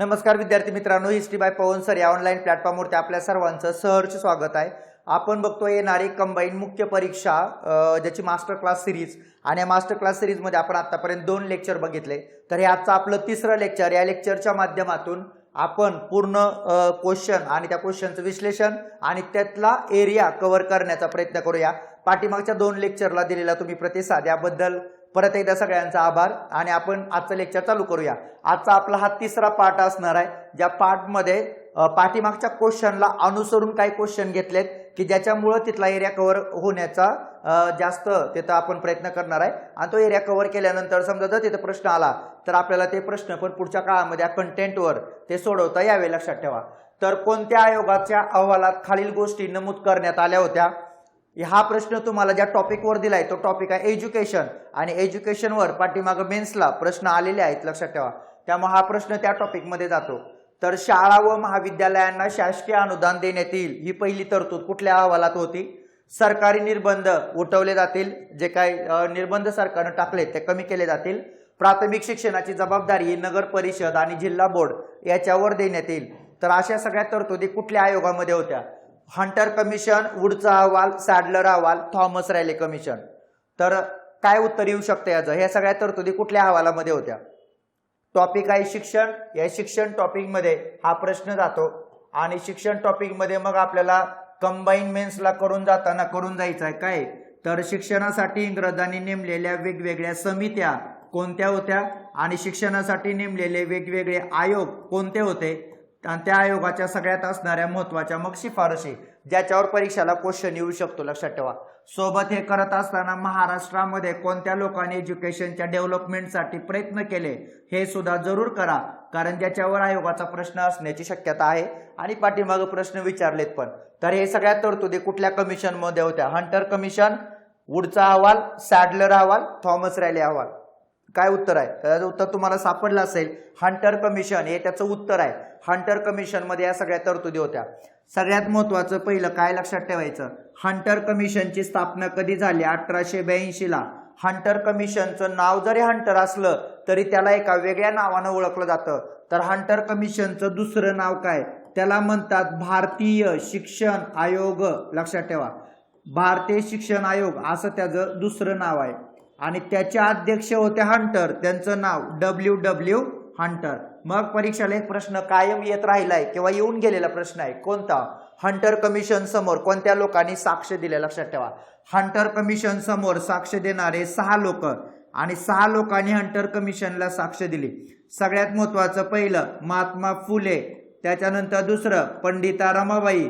नमस्कार विद्यार्थी मित्रांनो, हिस्ट्री बाय पवन सर या ऑनलाईन प्लॅटफॉर्मवरती आपल्या सर्वांचं सहर्ष स्वागत आहे। आपण बघतोय येणारी कंबाईन मुख्य परीक्षा ज्याची मास्टर क्लास सिरीज आणि या मास्टर क्लास सिरीज मध्ये आपण आतापर्यंत 2 लेक्चर बघितले। तर हे आजचं आपलं तिसरं लेक्चर। या लेक्चरच्या माध्यमातून आपण पूर्ण क्वेश्चन आणि त्या क्वेश्चनचं विश्लेषण आणि त्यातला एरिया कव्हर करण्याचा प्रयत्न करूया। पाठीमागच्या 2 लेक्चरला दिलेला तुम्ही प्रतिसाद याबद्दल परत एकदा सगळ्यांचा आभार। आणि आपण आजचं लेक्चर चालू करूया। आजचा आपला हा तिसरा पार्ट असणार आहे, ज्या पार्ट मध्ये पाठीमागच्या क्वेश्चनला अनुसरून काही क्वेश्चन घेतलेत की ज्याच्यामुळे तिथला एरिया कव्हर होण्याचा जास्त तिथं आपण प्रयत्न करणार आहे। आणि तो एरिया कव्हर केल्यानंतर समजा जर तिथे प्रश्न आला तर आपल्याला ते प्रश्न पण पुढच्या काळामध्ये कंटेंटवर ते सोडवता यावे, लक्षात ठेवा। तर कोणत्या आयोगाच्या अहवालात खालील गोष्टी नमूद करण्यात आल्या होत्या? हा प्रश्न तुम्हाला ज्या टॉपिक वर दिलाय तो टॉपिक आहे एज्युकेशन, आणि एज्युकेशन वर पाठीमागे मेन्सला प्रश्न आलेले आहेत, लक्षात ठेवा। त्यामुळे हा प्रश्न त्या टॉपिक मध्ये जातो। तर शाळा व महाविद्यालयांना शासकीय अनुदान देण्यात येईल ही पहिली तरतूद कुठल्या अहवालात होती? सरकारी निर्बंध उठवले जातील, जे काही निर्बंध सरकारने टाकले ते कमी केले जातील। प्राथमिक शिक्षणाची जबाबदारी ही नगर परिषद आणि जिल्हा बोर्ड याच्यावर देण्यात येईल। तर अशा सगळ्या तरतुदी कुठल्या आयोगामध्ये होत्या? हंटर कमिशन, वुडचा अहवाल, सॅडलर अहवाल, थॉमस रायले कमिशन। तर काय उत्तर येऊ शकते याचं? हे सगळ्या तरतुदी कुठल्या अहवालामध्ये होत्या? टॉपिक आहे शिक्षण। या शिक्षण टॉपिक मध्ये हा प्रश्न जातो आणि शिक्षण टॉपिक मध्ये मग आपल्याला कंबाईन मेन्सला करून जायचं आहे काय? तर शिक्षणासाठी इंग्रजांनी नेमलेल्या वेगवेगळ्या समित्या कोणत्या होत्या आणि शिक्षणासाठी नेमलेले वेगवेगळे आयोग कोणते होते आणि त्या आयोगाच्या सगळ्यात असणाऱ्या महत्त्वाच्या मग शिफारशी ज्याच्यावर परीक्षेला क्वेश्चन येऊ शकतो, लक्षात ठेवा। सोबत हे करत असताना महाराष्ट्रामध्ये कोणत्या लोकांनी एज्युकेशनच्या डेव्हलपमेंटसाठी प्रयत्न केले हे सुद्धा जरूर करा, कारण ज्याच्यावर आयोगाचा प्रश्न असण्याची शक्यता आहे आणि पाठीमागे प्रश्न विचारलेत पण। तर हे सगळ्या तरतुदी कुठल्या कमिशन मध्ये होत्या? हंटर कमिशन, वुडचा अहवाल, सॅडलर अहवाल, थॉमस रायले अहवाल। काय उत्तर आहे? त्याचं उत्तर तुम्हाला सापडलं असेल, हंटर कमिशन हे त्याचं उत्तर आहे। हंटर कमिशन मध्ये या सगळ्या तरतुदी होत्या। सगळ्यात महत्त्वाचं पहिलं काय लक्षात ठेवायचं? हंटर कमिशनची स्थापना कधी झाली? 1882 ला। हंटर कमिशनचं नाव जरी हंटर असलं तरी त्याला एका वेगळ्या नावानं ओळखलं जातं। तर हंटर कमिशनचं दुसरं नाव काय? त्याला म्हणतात भारतीय शिक्षण आयोग, लक्षात ठेवा। भारतीय शिक्षण आयोग असं त्याचं दुसरं नाव आहे आणि त्याचे अध्यक्ष होते हंटर, त्यांचं नाव W हंटर। मग परीक्षेला एक प्रश्न कायम येत राहिलाय किंवा येऊन गेलेला प्रश्न आहे, कोणता? हंटर कमिशन समोर कोणत्या लोकांनी साक्ष दिले? लक्षात ठेवा, हंटर कमिशन समोर साक्ष देणारे 6 लोक आणि 6 लोकांनी हंटर कमिशनला साक्ष दिली। सगळ्यात महत्त्वाचं पहिलं महात्मा फुले, त्याच्यानंतर दुसरं पंडिता रमाबाई,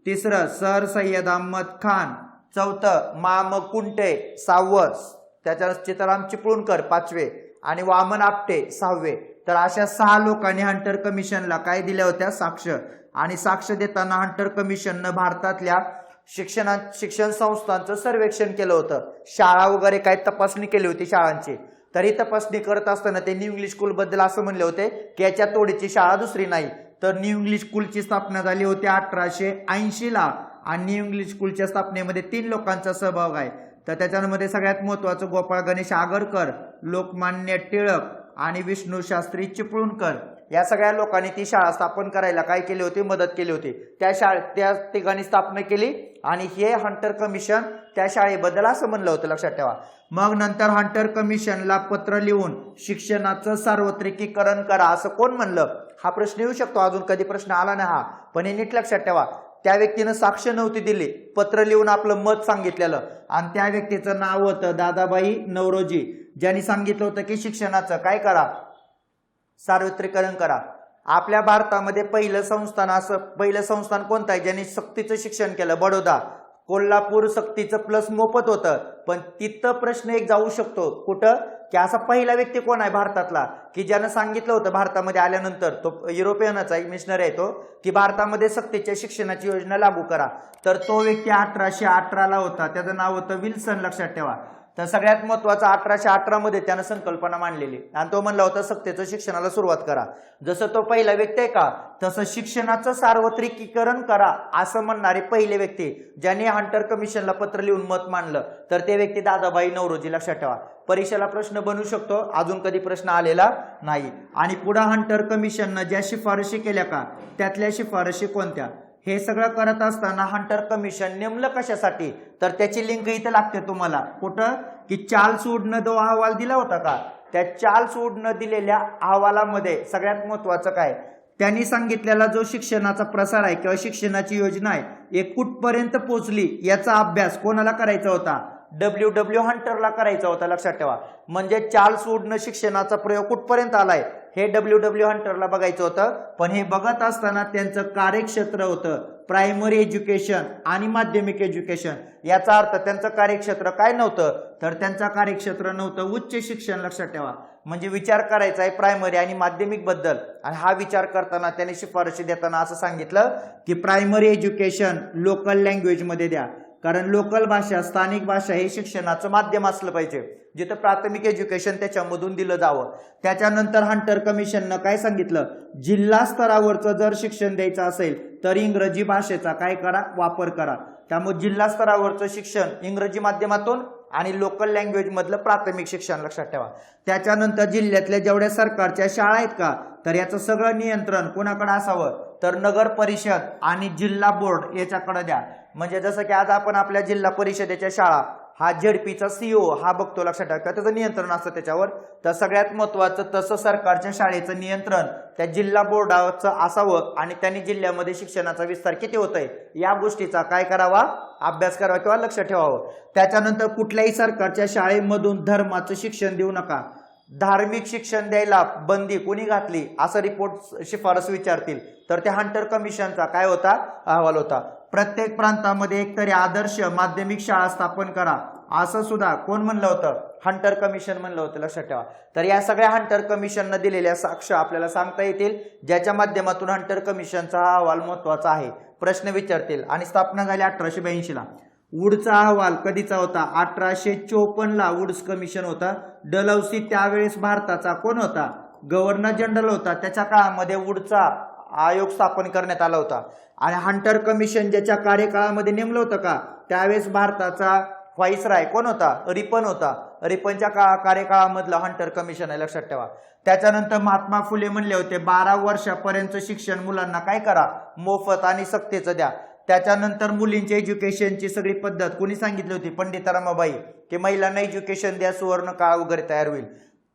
तिसरं सर सय्यद अहमद खान, चौथं माम कुंटे, 6वं त्याच्या चित्राम चिपळूणकर, 5वे आणि वामन आपटे, 6वे। तर अशा 6 लोकांनी हंटर कमिशनला काय दिल्या होत्या? साक्ष। आणि साक्ष देताना हंटर कमिशननं भारतातल्या शिक्षण संस्थांचं सर्वेक्षण केलं होतं। शाळा वगैरे काय तपासणी केली होती शाळांची। तर ही तपासणी करत असताना ते न्यू इंग्लिश स्कूल बद्दल असं म्हणले होते की याच्या तोडीची शाळा दुसरी नाही। तर न्यू इंग्लिश स्कूलची स्थापना झाली होती 1880 ला आणि न्यू इंग्लिश स्कूलच्या स्थापनेमध्ये 3 लोकांचा सहभाग आहे। तर त्याच्यामध्ये सगळ्यात महत्त्वाचं गोपाळ गणेश आगरकर, लोकमान्य टिळक आणि विष्णू शास्त्री चिपळूणकर या सगळ्या लोकांनी ती शाळा स्थापन करायला काय केली होती? मदत केली होती। त्या ठिकाणी स्थापना केली आणि हे हंटर कमिशन त्या शाळेबद्दल असं म्हणलं होतं, लक्षात ठेवा। मग नंतर हंटर कमिशनला पत्र लिहून शिक्षणाचं सार्वत्रिकीकरण करा असं कोण म्हणलं? हा प्रश्न येऊ शकतो, अजून कधी प्रश्न आला नाही हा, पण हे नीट लक्षात ठेवा। त्या व्यक्तीनं साक्ष नव्हती दिली, पत्र लिहून आपलं मत सांगितलेलं आणि त्या व्यक्तीचं नाव होतं दादाबाई नौरोजी, ज्यांनी सांगितलं होतं की शिक्षणाचं काय करा? सार्वत्रिकरण करा। आपल्या भारतामध्ये पहिलं संस्थान कोणतं आहे ज्यांनी सक्तीचं शिक्षण केलं? बडोदा। कोल्हापूर सक्तीचं प्लस मोफत होतं, पण तिथं प्रश्न एक जाऊ शकतो, कुठं? की असा पहिला व्यक्ती कोण आहे भारतातला की ज्यानं सांगितलं होतं भारतामध्ये आल्यानंतर, तो युरोपियनच आहे, मिशनरी आहे तो, की भारतामध्ये सक्तीच्या शिक्षणाची योजना लागू करा। तर तो व्यक्ती 1818 ला होता, त्याचं नाव होतं विल्सन, लक्षात ठेवा। तर सगळ्यात महत्वाचं 1818 मध्ये त्यानं संकल्पना मांडलेली आणि तो म्हणला होता सक्तीचं शिक्षणाला सुरुवात करा. जसं तो पहिला व्यक्ती आहे का तसं शिक्षणाचं सार्वत्रिकीकरण करा असं म्हणणारे पहिले व्यक्ती ज्यांनी हंटर कमिशनला पत्र लिहून मत मांडलं तर ते व्यक्ती दादाभाई नौरोजी. लक्षात ठेवा, परीक्षेला प्रश्न बनू शकतो, अजून कधी प्रश्न आलेला नाही. आणि पुढे हंटर कमिशननं ज्या शिफारशी केल्या का त्यातल्या शिफारशी कोणत्या हे सगळं करत असताना हंटर कमिशन नेमलं कशासाठी तर त्याची लिंक इथे लागते तुम्हाला कुठं की चार्ल्स वूडनं जो अहवाल दिला होता का त्या चार्ल्स वूडनं दिलेल्या अहवालामध्ये सगळ्यात महत्वाचं काय त्यांनी सांगितलेला जो शिक्षणाचा प्रसार आहे किंवा शिक्षणाची योजना आहे हे कुठपर्यंत पोहोचली याचा अभ्यास कोणाला करायचा होता डब्ल्यू हंटरला करायचा होता. लक्षात ठेवा, म्हणजे चार्ल्स वूडनं शिक्षणाचा प्रयोग कुठपर्यंत आलाय हे डब्ल्यू हंटरला बघायचं होतं. पण हे बघत असताना त्यांचं कार्यक्षेत्र होतं प्रायमरी एज्युकेशन आणि माध्यमिक एज्युकेशन. याचा अर्थ त्यांचं कार्यक्षेत्र काय नव्हतं तर त्यांचं कार्यक्षेत्र नव्हतं उच्च शिक्षण. लक्षात ठेवा, म्हणजे विचार करायचा आहे प्रायमरी आणि माध्यमिक बद्दल. आणि हा विचार करताना त्यांनी शिफारशी देताना असं सांगितलं की प्रायमरी एज्युकेशन लोकल लँग्वेज मध्ये द्या, कारण लोकल भाषा स्थानिक भाषा हे शिक्षणाचं माध्यम असलं पाहिजे जिथं प्राथमिक एज्युकेशन त्याच्यामधून दिलं जावं. त्याच्यानंतर हंटर कमिशननं काय सांगितलं जिल्हा स्तरावरचं जर शिक्षण द्यायचं असेल तर इंग्रजी भाषेचा काय करा वापर करा. त्यामुळे जिल्हा स्तरावरचं शिक्षण इंग्रजी माध्यमातून आणि लोकल लँग्वेज मधलं प्राथमिक शिक्षण. लक्षात ठेवा, त्याच्यानंतर जिल्ह्यातल्या जेवढ्या सरकारच्या शाळा आहेत का तर याचं सगळं नियंत्रण कोणाकडे असावं तर नगर परिषद आणि जिल्हा बोर्ड याच्याकडे द्या. म्हणजे जसं की आज आपण आपल्या जिल्हा परिषदेच्या शाळा हा झेडपीचा सीओ हा बघतो. लक्षात ठेवा, त्याचं नियंत्रण असतं त्याच्यावर. तर सगळ्यात महत्वाचं तसं सरकारच्या शाळेचं नियंत्रण त्या जिल्हा बोर्डाचं असावं आणि त्यांनी जिल्ह्यामध्ये शिक्षणाचा विस्तार किती होतोय या गोष्टीचा काय करावा अभ्यास करावा किंवा लक्ष ठेवावं. त्याच्यानंतर कुठल्याही सरकारच्या शाळेमधून धर्माचं शिक्षण देऊ नका, धार्मिक शिक्षण द्यायला बंदी कोणी घातली असं रिपोर्ट शिफारस विचारतील तर त्या हंटर कमिशनचा काय होता अहवाल होता. प्रत्येक प्रांतामध्ये एकतरी आदर्श माध्यमिक शाळा स्थापन करा असं सुद्धा कोण म्हणलं होतं हंटर कमिशन म्हणलं होतं. लक्षात ठेवा, तर या सगळ्या हंटर कमिशननं दिलेल्या साक्ष आपल्याला सांगता येतील ज्याच्या माध्यमातून हंटर कमिशनचा हा अहवाल महत्वाचा आहे. प्रश्न विचारतील. आणि स्थापना झाली 1882 ला. वूडचा अहवाल कधीचा होता 1854 ला वूड्स कमिशन होता. डलहौसी त्यावेळेस भारताचा कोण होता गव्हर्नर जनरल होता. त्याच्या काळामध्ये वूडचा आयोग स्थापन करण्यात आला होता. आणि हंटर कमिशन ज्याच्या कार्यकाळामध्ये नेमलं होतं का त्यावेळेस भारताचा व्हाईसराय कोण होता रिपन होता. रिपनच्या कार्यकाळामधलं हंटर कमिशन आहे. लक्षात ठेवा, त्याच्यानंतर महात्मा फुले म्हणले होते 12 वर्षापर्यंत शिक्षण मुलांना काय करा मोफत आणि सक्तीचं द्या. त्याच्यानंतर मुलींच्या एज्युकेशनची सगळी पद्धत कोणी सांगितली होती पंडिता रमाबाई की महिलांना एज्युकेशन द्या सुवर्ण काळ वगैरे तयार होईल.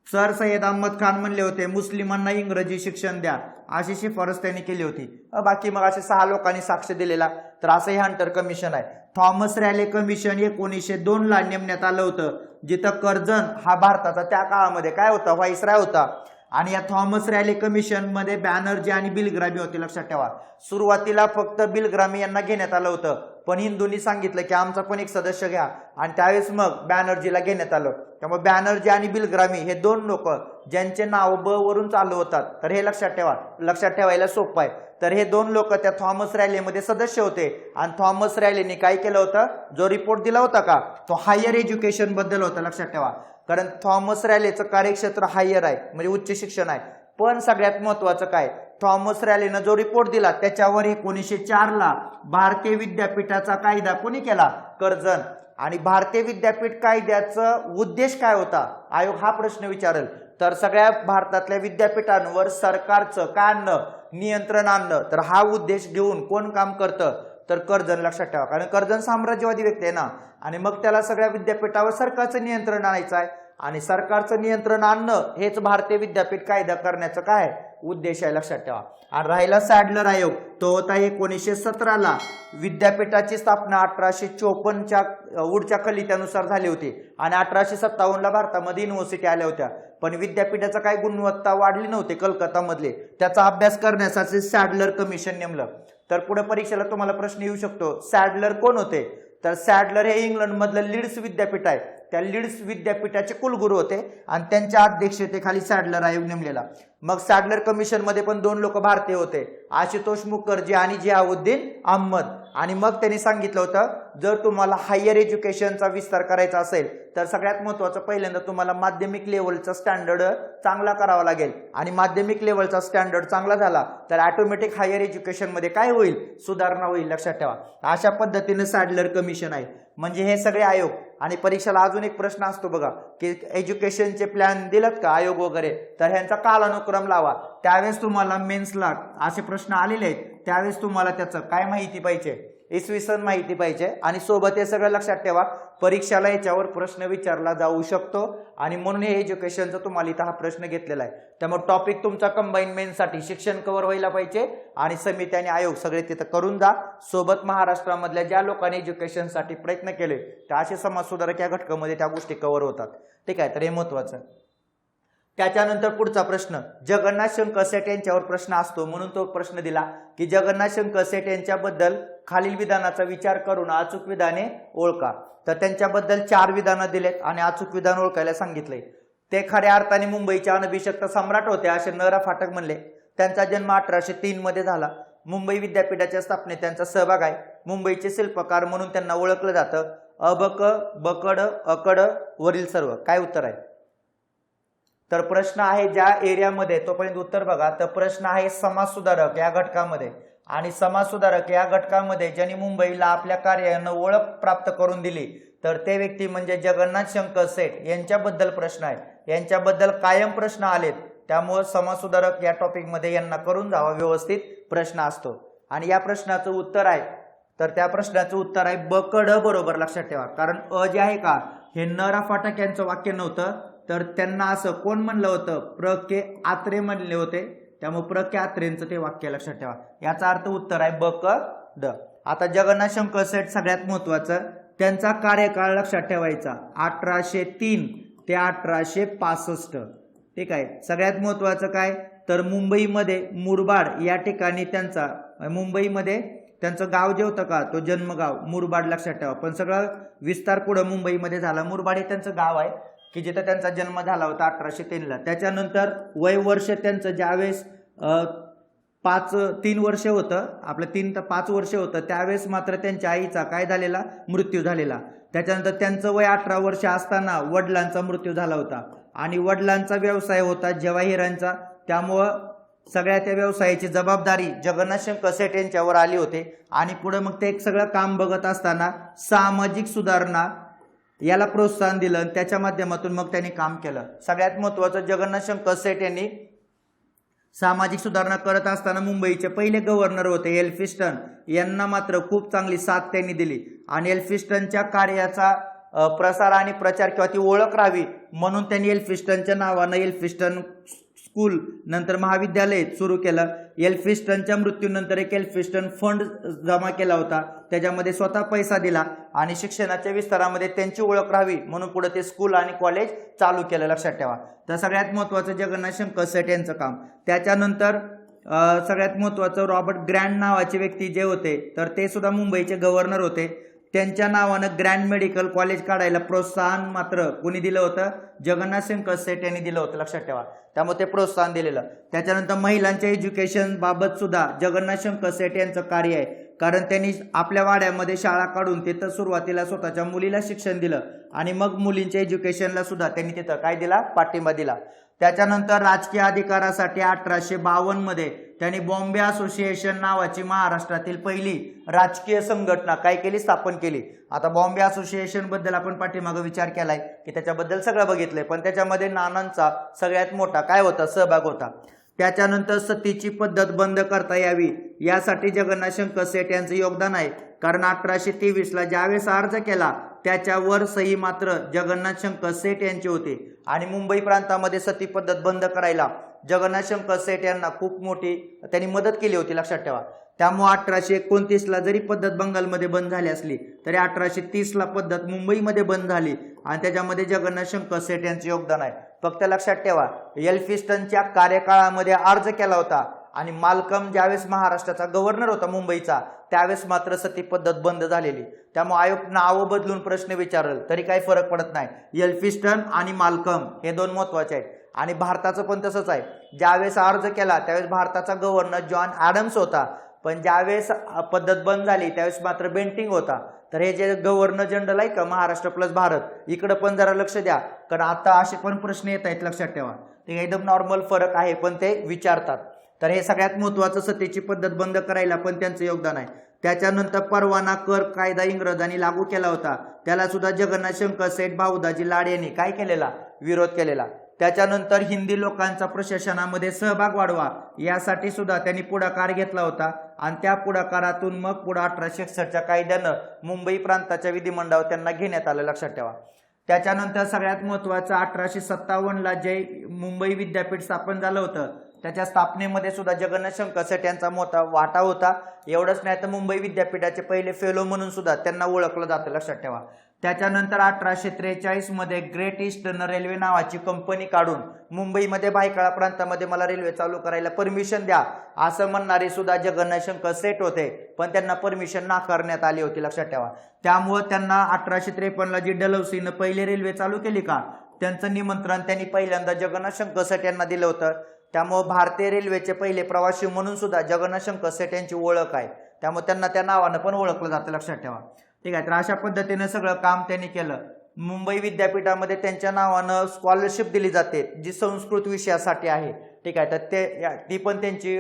सर सय्यद अहमद खान म्हणले होते मुस्लिमांना इंग्रजी शिक्षण द्या अशी शिफारस त्यांनी केली होती. बाकी मग असे 6 लोकांनी साक्ष दिलेला तर असं हे हंटर कमिशन आहे. थॉमस रॅले कमिशन 1902 ला नेमण्यात आलं होतं जिथं कर्जन हा भारताचा त्या काळामध्ये काय होता व्हाईसराय होता. आणि या थॉमस रॅले कमिशन मध्ये बॅनर्जी आणि बिलग्रामी होते. लक्षात ठेवा, सुरुवातीला फक्त बिलग्रामी यांना घेण्यात आलं होतं पण हिंदूंनी सांगितलं की आमचा पण एक सदस्य घ्या आणि त्यावेळेस मग बॅनर्जीला घेण्यात आलं. त्यामुळे बॅनर्जी आणि बिलग्रामी हे 2 लोक ज्यांचे नाव ब वरून चालू होतात तर हे लक्षात ठेवा, लक्षात ठेवायला सोपं आहे. तर हे 2 लोक त्या थॉमस रॅलेमध्ये सदस्य होते आणि थॉमस रॅलेने काय केलं होतं जो रिपोर्ट दिला होता का तो हायर एज्युकेशन बद्दल होता. लक्षात ठेवा, कारण थॉमस रॅलेचं कार्यक्षेत्र हायर आहे म्हणजे उच्च शिक्षण आहे. पण सगळ्यात महत्वाचं काय थॉमस रॅलेनं जो रिपोर्ट दिला त्याच्यावर 1904 ला भारतीय विद्यापीठाचा कायदा कोणी केला कर्जन. आणि भारतीय विद्यापीठ कायद्याचा उद्देश काय होता आयोग हा प्रश्न विचारेल तर सगळ्या भारतातल्या विद्यापीठांवर सरकारचं काय आणणं नियंत्रण आणणं. तर हा उद्देश घेऊन कोण काम करतं तर कर्जन. लक्षात ठेवा, कारण कर्जन साम्राज्यवादी व्यक्ती आहे ना आणि मग त्याला सगळ्या विद्यापीठावर सरकारचं नियंत्रण आणायचं आहे आणि सरकारचं नियंत्रण आणणं हेच भारतीय विद्यापीठ कायदा करण्याचं काय उद्देश आहे. लक्षात ठेवा. आणि राहिला सॅडलर आयोग तो होता 1917 ला. विद्यापीठाची स्थापना 1854च्या वूडच्या खलित्यानुसार झाली होती आणि 1857 ला भारतामध्ये युनिव्हर्सिटी आल्या होत्या. पण विद्यापीठाचा काय गुणवत्ता वाढली नव्हती कलकत्ता मधले त्याचा अभ्यास करण्यासाठी सॅडलर कमिशन नेमलं. तर पुढे परीक्षेला तुम्हाला प्रश्न येऊ शकतो सॅडलर कोण होते तर सॅडलर हे इंग्लंड मधलं लीड्स विद्यापीठ आहे त्या लीड्स विद्यापीठाचे कुलगुरू होते आणि त्यांच्या अध्यक्षतेखाली सॅडलर आयोग नेमलेला. मग सॅडलर कमिशन मध्ये पण 2 लोक भारतीय होते आशुतोष मुखर्जी आणि जियाउद्दीन अहमद. आणि मग त्यांनी सांगितलं होतं जर तुम्हाला हायर एज्युकेशनचा विस्तार करायचा असेल तर सगळ्यात महत्त्वाचं पहिल्यांदा तुम्हाला माध्यमिक लेवलचा स्टँडर्ड चांगला करावा लागेल आणि माध्यमिक लेवलचा स्टँडर्ड चांगला झाला तर ऑटोमॅटिक हायर एज्युकेशनमध्ये काय होईल, सुधारणा होईल. लक्षात ठेवा. अशा पद्धतीने सॅडलर कमिशन आहे. म्हणजे हे सगळे आयोग. आणि परीक्षेला अजून एक प्रश्न असतो बघा की एज्युकेशनचे प्लॅन दिलेत का आयोग वगैरे, तर ह्यांचा कालानुक्रम लावा. त्यावेळेस तुम्हाला मेन्सला असे प्रश्न आलेले आहेत, त्यावेळेस तुम्हाला त्याचं काय माहिती पाहिजे, इसवी सन माहिती पाहिजे. आणि सोबत हे सगळं लक्षात ठेवा परीक्षेला याच्यावर प्रश्न विचारला जाऊ शकतो आणि म्हणून हे एज्युकेशनचा तुम्हाला इथं हा प्रश्न घेतलेला आहे. त्यामुळे टॉपिक तुमचा कंबाईन मेन्ससाठी शिक्षण कव्हर व्हायला पाहिजे आणि समिती आणि आयोग सगळे तिथं करून जा. सोबत महाराष्ट्रामधल्या ज्या लोकांनी एज्युकेशनसाठी प्रयत्न केले त्या असे समाज सुधारक या घटकामध्ये त्या गोष्टी कव्हर होतात. ठीक आहे, तर हे महत्वाचं. त्याच्यानंतर पुढचा प्रश्न जगन्नाथ शंकर सेठ यांच्यावर प्रश्न असतो म्हणून तो प्रश्न दिला की जगन्नाथ शंकर सेठ यांच्याबद्दल खालील विधानाचा विचार करून अचूक विधाने ओळखा. तर त्यांच्याबद्दल 4 विधानं दिलेत आणि अचूक विधान ओळखायला सांगितलंय. ते खऱ्या अर्थाने मुंबईचे अनभिषिक्त सम्राट होते असे न.रा. फाटक म्हणले. त्यांचा जन्म 1803 मध्ये झाला. मुंबई विद्यापीठाच्या स्थापनेत त्यांचा सहभाग आहे. मुंबईचे शिल्पकार म्हणून त्यांना ओळखलं जातं. अबक, बकड, अकड वरील सर्व. काय उत्तर आहे? तर प्रश्न आहे ज्या एरियामध्ये, तोपर्यंत उत्तर बघा. तर प्रश्न आहे समाज सुधारक या घटकामध्ये. आणि समाज सुधारक या घटकामध्ये ज्यांनी मुंबईला आपल्या कार्यानं ओळख प्राप्त करून दिली तर ते व्यक्ती म्हणजे जगन्नाथ शंकर सेठ यांच्याबद्दल प्रश्न आहे. यांच्याबद्दल कायम प्रश्न आलेत त्यामुळे समाज सुधारक या टॉपिकमध्ये यांना करून जावा व्यवस्थित प्रश्न असतो. आणि या प्रश्नाचं उत्तर आहे तर त्या प्रश्नाचं उत्तर आहे बकड बरोबर. लक्षात ठेवा कारण अ जे आहे का हे न.रा. फाटक यांचं वाक्य नव्हतं तर त्यांना असं कोण म्हणलं होतं, प्र के आत्रे म्हणले होते. त्यामुळे प्र के आत्रेंचं ते वाक्य लक्षात ठेवा. याचा अर्थ उत्तर आहे बकड. आता जगन्नाथ शंकर सेठ सगळ्यात महत्वाचं त्यांचा कार्यकाळ लक्षात ठेवायचा 1803 ते 1865. ठीक आहे. सगळ्यात महत्वाचं काय तर मुंबईमध्ये मुरबाड या ठिकाणी त्यांचा मुंबईमध्ये त्यांचं गाव जे होतं का तो जन्मगाव मुरबाड लक्षात ठेवा. पण सगळं विस्तार पुढे मुंबईमध्ये झाला. मुरबाड हे त्यांचं गाव आहे की जिथे त्यांचा जन्म झाला होता 1803 ला. त्याच्यानंतर वय वर्ष त्यांचं ज्यावेळेस 3 वर्ष होतं आपलं 3 ते 5 वर्ष होतं त्यावेळेस मात्र त्यांच्या आईचा काय झालेला मृत्यू झालेला. त्याच्यानंतर त्यांचं वय 18 वर्ष असताना वडिलांचा मृत्यू झाला होता आणि वडिलांचा व्यवसाय होता जवाहिरांचा. त्यामुळं सगळ्या त्या व्यवसायाची जबाबदारी जगन्नाथ शंकर सेठ यांच्यावर आली होती. आणि पुढे मग ते एक सगळं काम बघत असताना सामाजिक सुधारणा याला प्रोत्साहन दिलं आणि त्याच्या माध्यमातून मग त्यांनी काम केलं. सगळ्यात महत्वाचं जगन्नाथ शंकर सेठ यांनी सामाजिक सुधारणा करत असताना मुंबईचे पहिले गव्हर्नर होते एल्फिस्टन यांना मात्र खूप चांगली साथ त्यांनी दिली. आणि एल्फिस्टनच्या कार्याचा प्रसार आणि प्रचार किंवा ती ओळख राहावी म्हणून त्यांनी एल्फिस्टनच्या नावानं एल्फिस्टन स्कूल नंतर महाविद्यालय सुरू केलं. एल्फिस्टनच्या मृत्यूनंतर एक एल्फिस्टन फंड जमा केला होता त्याच्यामध्ये स्वतः पैसा दिला आणि शिक्षणाच्या विस्तारामध्ये त्यांची ओळख राहावी म्हणून पुढे ते स्कूल आणि कॉलेज चालू केलं. लक्षात ठेवा. तर सगळ्यात महत्वाचं जगन्नाथ शंकर सेठ यांचं काम. त्याच्यानंतर सगळ्यात महत्वाचं रॉबर्ट ग्रँड नावाचे व्यक्ती जे होते तर ते सुद्धा मुंबईचे गव्हर्नर होते. त्यांच्या नावानं ग्रँड मेडिकल कॉलेज काढायला प्रोत्साहन मात्र कोणी दिलं होतं जगन्नाथ शंकर सेठ यांनी दिलं होतं. लक्षात ठेवा. त्यामुळे ते प्रोत्साहन दिलेलं. त्याच्यानंतर महिलांच्या एज्युकेशन बाबत सुद्धा जगन्नाथ शंकर सेठ यांचं कार्य आहे कारण त्यांनी आपल्या वाड्यामध्ये शाळा काढून तिथं सुरुवातीला स्वतःच्या मुलीला शिक्षण दिलं आणि मग मुलींच्या एज्युकेशनला सुद्धा त्यांनी तिथं काय दिला पाठिंबा दिला. त्याच्यानंतर राजकीय अधिकारासाठी 1852 मध्ये त्यांनी बॉम्बे असोसिएशन नावाची महाराष्ट्रातील पहिली राजकीय संघटना काय केली स्थापन केली. आता बॉम्बे असोसिएशन बद्दल आपण पाठीमागे विचार केलाय की त्याच्याबद्दल सगळं बघितलंय पण त्याच्यामध्ये नानांचा सगळ्यात मोठा काय होता सहभाग होता. त्याच्यानंतर सतीची पद्धत बंद करता यावी यासाठी जगन्नाथ शंकर सेठ यांचं योगदान आहे कारण 1823 ला ज्यावेळेस अर्ज केला त्याच्यावर सही मात्र जगन्नाथ शंकर सेठ यांची होती. आणि मुंबई प्रांतामध्ये सती पद्धत बंद करायला जगन्नाथ शंकर सेठ यांना खूप मोठी त्यांनी मदत केली होती. लक्षात ठेवा. त्यामुळे 1829 ला जरी पद्धत बंगालमध्ये बंद झाली असली तरी 1830 ला पद्धत मुंबईमध्ये बंद झाली आणि त्याच्यामध्ये जगन्नाथ शंकर सेठ यांचे योगदान आहे. फक्त लक्षात ठेवा एल्फिस्टनच्या कार्यकाळामध्ये अर्ज केला होता आणि मालकम ज्यावेळेस महाराष्ट्राचा गव्हर्नर होता मुंबईचा त्यावेळेस मात्र सती पद्धत बंद झालेली. त्यामुळे आयोग नाव बदलून प्रश्न विचारल तरी काही फरक पडत नाही. एल्फिस्टन आणि मालकम हे 2 महत्वाचे आहेत. आणि भारताचं पण तसंच आहे. ज्यावेळेस अर्ज केला त्यावेळेस भारताचा गव्हर्नर जॉन ॲडम्स होता पण ज्यावेळेस पद्धत बंद झाली त्यावेळेस मात्र बेंटिंग होता. तर हे जे गव्हर्नर जनरल आहे का महाराष्ट्र प्लस भारत इकडं पण जरा लक्ष द्या, कारण आता असे पण प्रश्न येत आहेत, लक्षात ठेवा. ते एकदम नॉर्मल फरक आहे पण ते विचारतात. तर हे सगळ्यात महत्त्वाचं, सत्तेची पद्धत बंद करायला पण त्यांचं योगदान आहे. त्याच्यानंतर परवाना कर कायदा इंग्रजांनी लागू केला होता, त्याला सुद्धा जगन्नाथ शंकर सेठ भाऊदाजी लाड यांनी काय केलेला, विरोध केलेला. त्याच्यानंतर हिंदी लोकांचा प्रशासनामध्ये सहभाग वाढवा यासाठी सुद्धा त्यांनी पुढाकार घेतला होता आणि त्या पुढाकारातून मग पुढे 1861च्या कायद्यानं मुंबई प्रांताच्या विधिमंडळावर त्यांना घेण्यात आलं, लक्षात ठेवा. त्याच्यानंतर सगळ्यात महत्त्वाचं 1857ला जे मुंबई विद्यापीठ स्थापन झालं होतं त्याच्या स्थापनेमध्ये सुद्धा जगन्नाथ शंकर सेठ यांचा मोठा वाटा होता. एवढंच नाही तर मुंबई विद्यापीठाचे पहिले फेलो म्हणून सुद्धा त्यांना ओळखलं जातं, लक्षात ठेवा. त्याच्यानंतर 1843 मध्ये ग्रेट ईस्टर्न रेल्वे नावाची कंपनी काढून मुंबईमध्ये भायखळा प्रांतामध्ये मला रेल्वे चालू करायला परमिशन द्या असं म्हणणारे सुद्धा जगन्नाथ शंकर सेठ होते, पण त्यांना परमिशन नाकारण्यात आली होती, लक्षात ठेवा. त्यामुळे त्यांना 1853ला जी डलहौसीनं पहिली रेल्वे चालू केली का त्यांचं निमंत्रण त्यांनी पहिल्यांदा जगन्नाथ शंकर सेठ यांना दिलं होतं. त्यामुळे भारतीय रेल्वेचे पहिले प्रवासी म्हणून सुद्धा जगन्नाथ शंकर सेठ यांची ओळख आहे, त्यामुळे त्यांना त्या नावानं पण ओळखलं जातं, लक्षात ठेवा. ठीक आहे. तर अशा पद्धतीने सगळं काम त्यांनी केलं. मुंबई विद्यापीठामध्ये त्यांच्या नावानं स्कॉलरशिप दिली जाते जी संस्कृत विषयासाठी आहे. ठीक आहे. तर ती पण त्यांची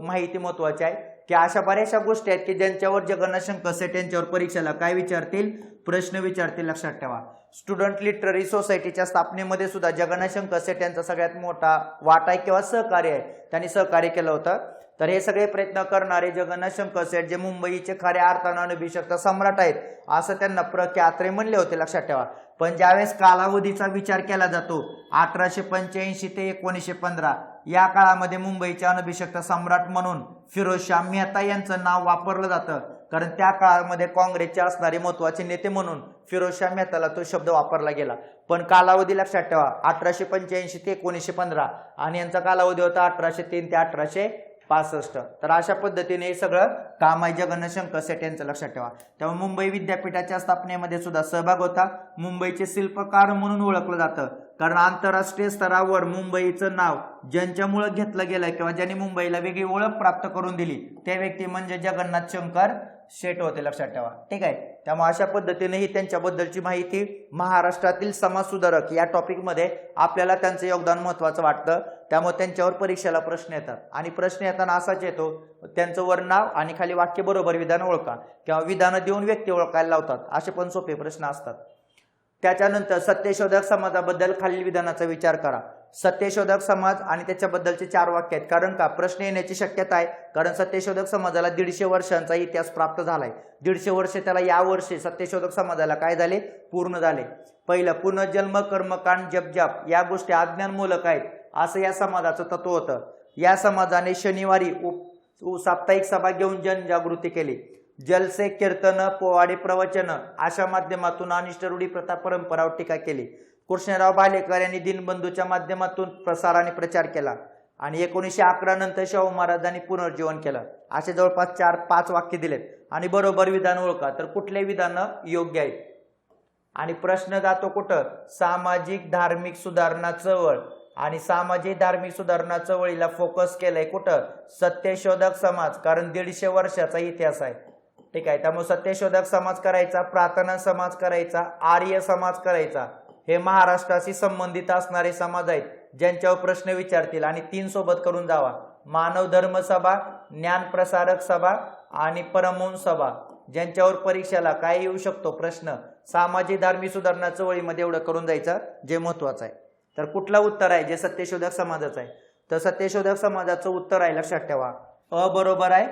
माहिती महत्वाची आहे की अशा बऱ्याचशा गोष्टी आहेत की ज्यांच्यावर जगन्नाथ शंकर सेठ यांच्यावर परीक्षेला काय विचारतील, प्रश्न विचारतील, लक्षात ठेवा. स्टुडंट लिटररी सोसायटीच्या स्थापनेमध्ये सुद्धा जगन्नाथ शंकर सेठ यांचा सगळ्यात मोठा वाटा आहे किंवा सहकार्य आहे, त्यांनी सहकार्य केलं होतं. तर हे सगळे प्रयत्न करणारे जगन्नाथ शंकर सेठ जे मुंबईचे खऱ्या अर्थानं अनभिषिक्त सम्राट आहेत असं त्यांना प्रख्यात्रे म्हणले होते, लक्षात ठेवा. पण ज्यावेळेस कालावधीचा विचार केला जातो 1885 ते 1915 या काळामध्ये मुंबईचे अनभिषिक्त सम्राट म्हणून फिरोजशाह मेहता यांचं नाव वापरलं जातं, कारण त्या काळामध्ये काँग्रेसचे असणारे महत्वाचे नेते म्हणून फिरोजशाह मेहताला तो शब्द वापरला गेला. पण कालावधी लक्षात ठेवा 1885 ते 1915 आणि यांचा कालावधी होता 1803 ते 1865. तर अशा पद्धतीने हे सगळं काम आहे जगन्नाथ शंकर सेठ यांचं, लक्षात ठेवा. तेव्हा मुंबई विद्यापीठाच्या स्थापनेमध्ये सुद्धा सहभाग होता. मुंबईचे शिल्पकार म्हणून ओळखलं जातं, कारण आंतरराष्ट्रीय स्तरावर मुंबईचं नाव ज्यांच्यामुळे घेतलं गेलंय किंवा ज्यांनी मुंबईला वेगळी ओळख प्राप्त करून दिली त्या व्यक्ती म्हणजे जगन्नाथ शंकर सेठ होते, लक्षात ठेवा. ठीक आहे. त्यामुळे अशा पद्धतीने ही त्यांच्याबद्दलची माहिती महाराष्ट्रातील समाजसुधारक या टॉपिकमध्ये आपल्याला त्यांचं योगदान महत्वाचं वाटतं. त्यामुळे त्यांच्यावर परीक्षेला प्रश्न येतात आणि प्रश्न येताना असाच येतो, त्यांचं वर्णनाव आणि खाली वाक्य बरोबर विधान ओळखा किंवा विधानं देऊन व्यक्ती ओळखायला लावतात, असे पण सोपे प्रश्न असतात. त्याच्यानंतर सत्यशोधक समाजाबद्दल खालील विधानाचा विचार करा. सत्यशोधक समाज आणि त्याच्याबद्दलचे 4 वाक्य आहेत, कारण का प्रश्न येण्याची शक्यता आहे, कारण सत्यशोधक समाजाला 150 वर्षांचा इतिहास प्राप्त झालाय. 150 वर्ष त्याला या वर्षी सत्यशोधक समाजाला काय झाले, पूर्ण झाले. पहिलं, पुनर्जन्म, कर्मकांड, जप या गोष्टी अज्ञानमूलक आहेत असं या समाजाचं तत्व होतं. या समाजाने शनिवारी साप्ताहिक सभा घेऊन जनजागृती केली. जलसे, कीर्तन, पोवाडे, प्रवचन अशा माध्यमातून अनिष्ट रूढी प्रथा परंपरावर टीका केली. कृष्णराव भालेकर यांनी दीनबंधूच्या माध्यमातून प्रसार आणि प्रचार केला आणि 1911 नंतर शाहू महाराजांनी पुनर्जीवन केलं. असे जवळपास 4-5 वाक्य दिलेत आणि बरोबर विधान ओळखा. तर कुठले विधानं योग्य आहेत आणि प्रश्न जातो कुठं, सामाजिक धार्मिक सुधारणा चळवळ आणि सामाजिक धार्मिक सुधारणा चळवळीला फोकस केलंय कुठं, सत्यशोधक समाज, कारण 150 वर्षाचा इतिहास आहे. ठीक आहे. त्यामुळे सत्यशोधक समाज करायचा, प्रार्थना समाज करायचा, आर्य समाज करायचा. हे महाराष्ट्राशी संबंधित असणारे समाज आहेत ज्यांच्यावर प्रश्न विचारतील आणि 3 सोबत करून जावा. मानव धर्म सभा, ज्ञान प्रसारक सभा आणि परमहंस सभा, ज्यांच्यावर परीक्षेला काय येऊ शकतो प्रश्न. सामाजिक धार्मिक सुधारणा चळवळीमध्ये एवढं करून जायचं जे महत्वाचं आहे. तर कुठलं उत्तर आहे जे सत्यशोधक समाजाचं आहे, तर सत्यशोधक समाजाचं उत्तर आहे, लक्षात ठेवा, अ बरोबर आहे,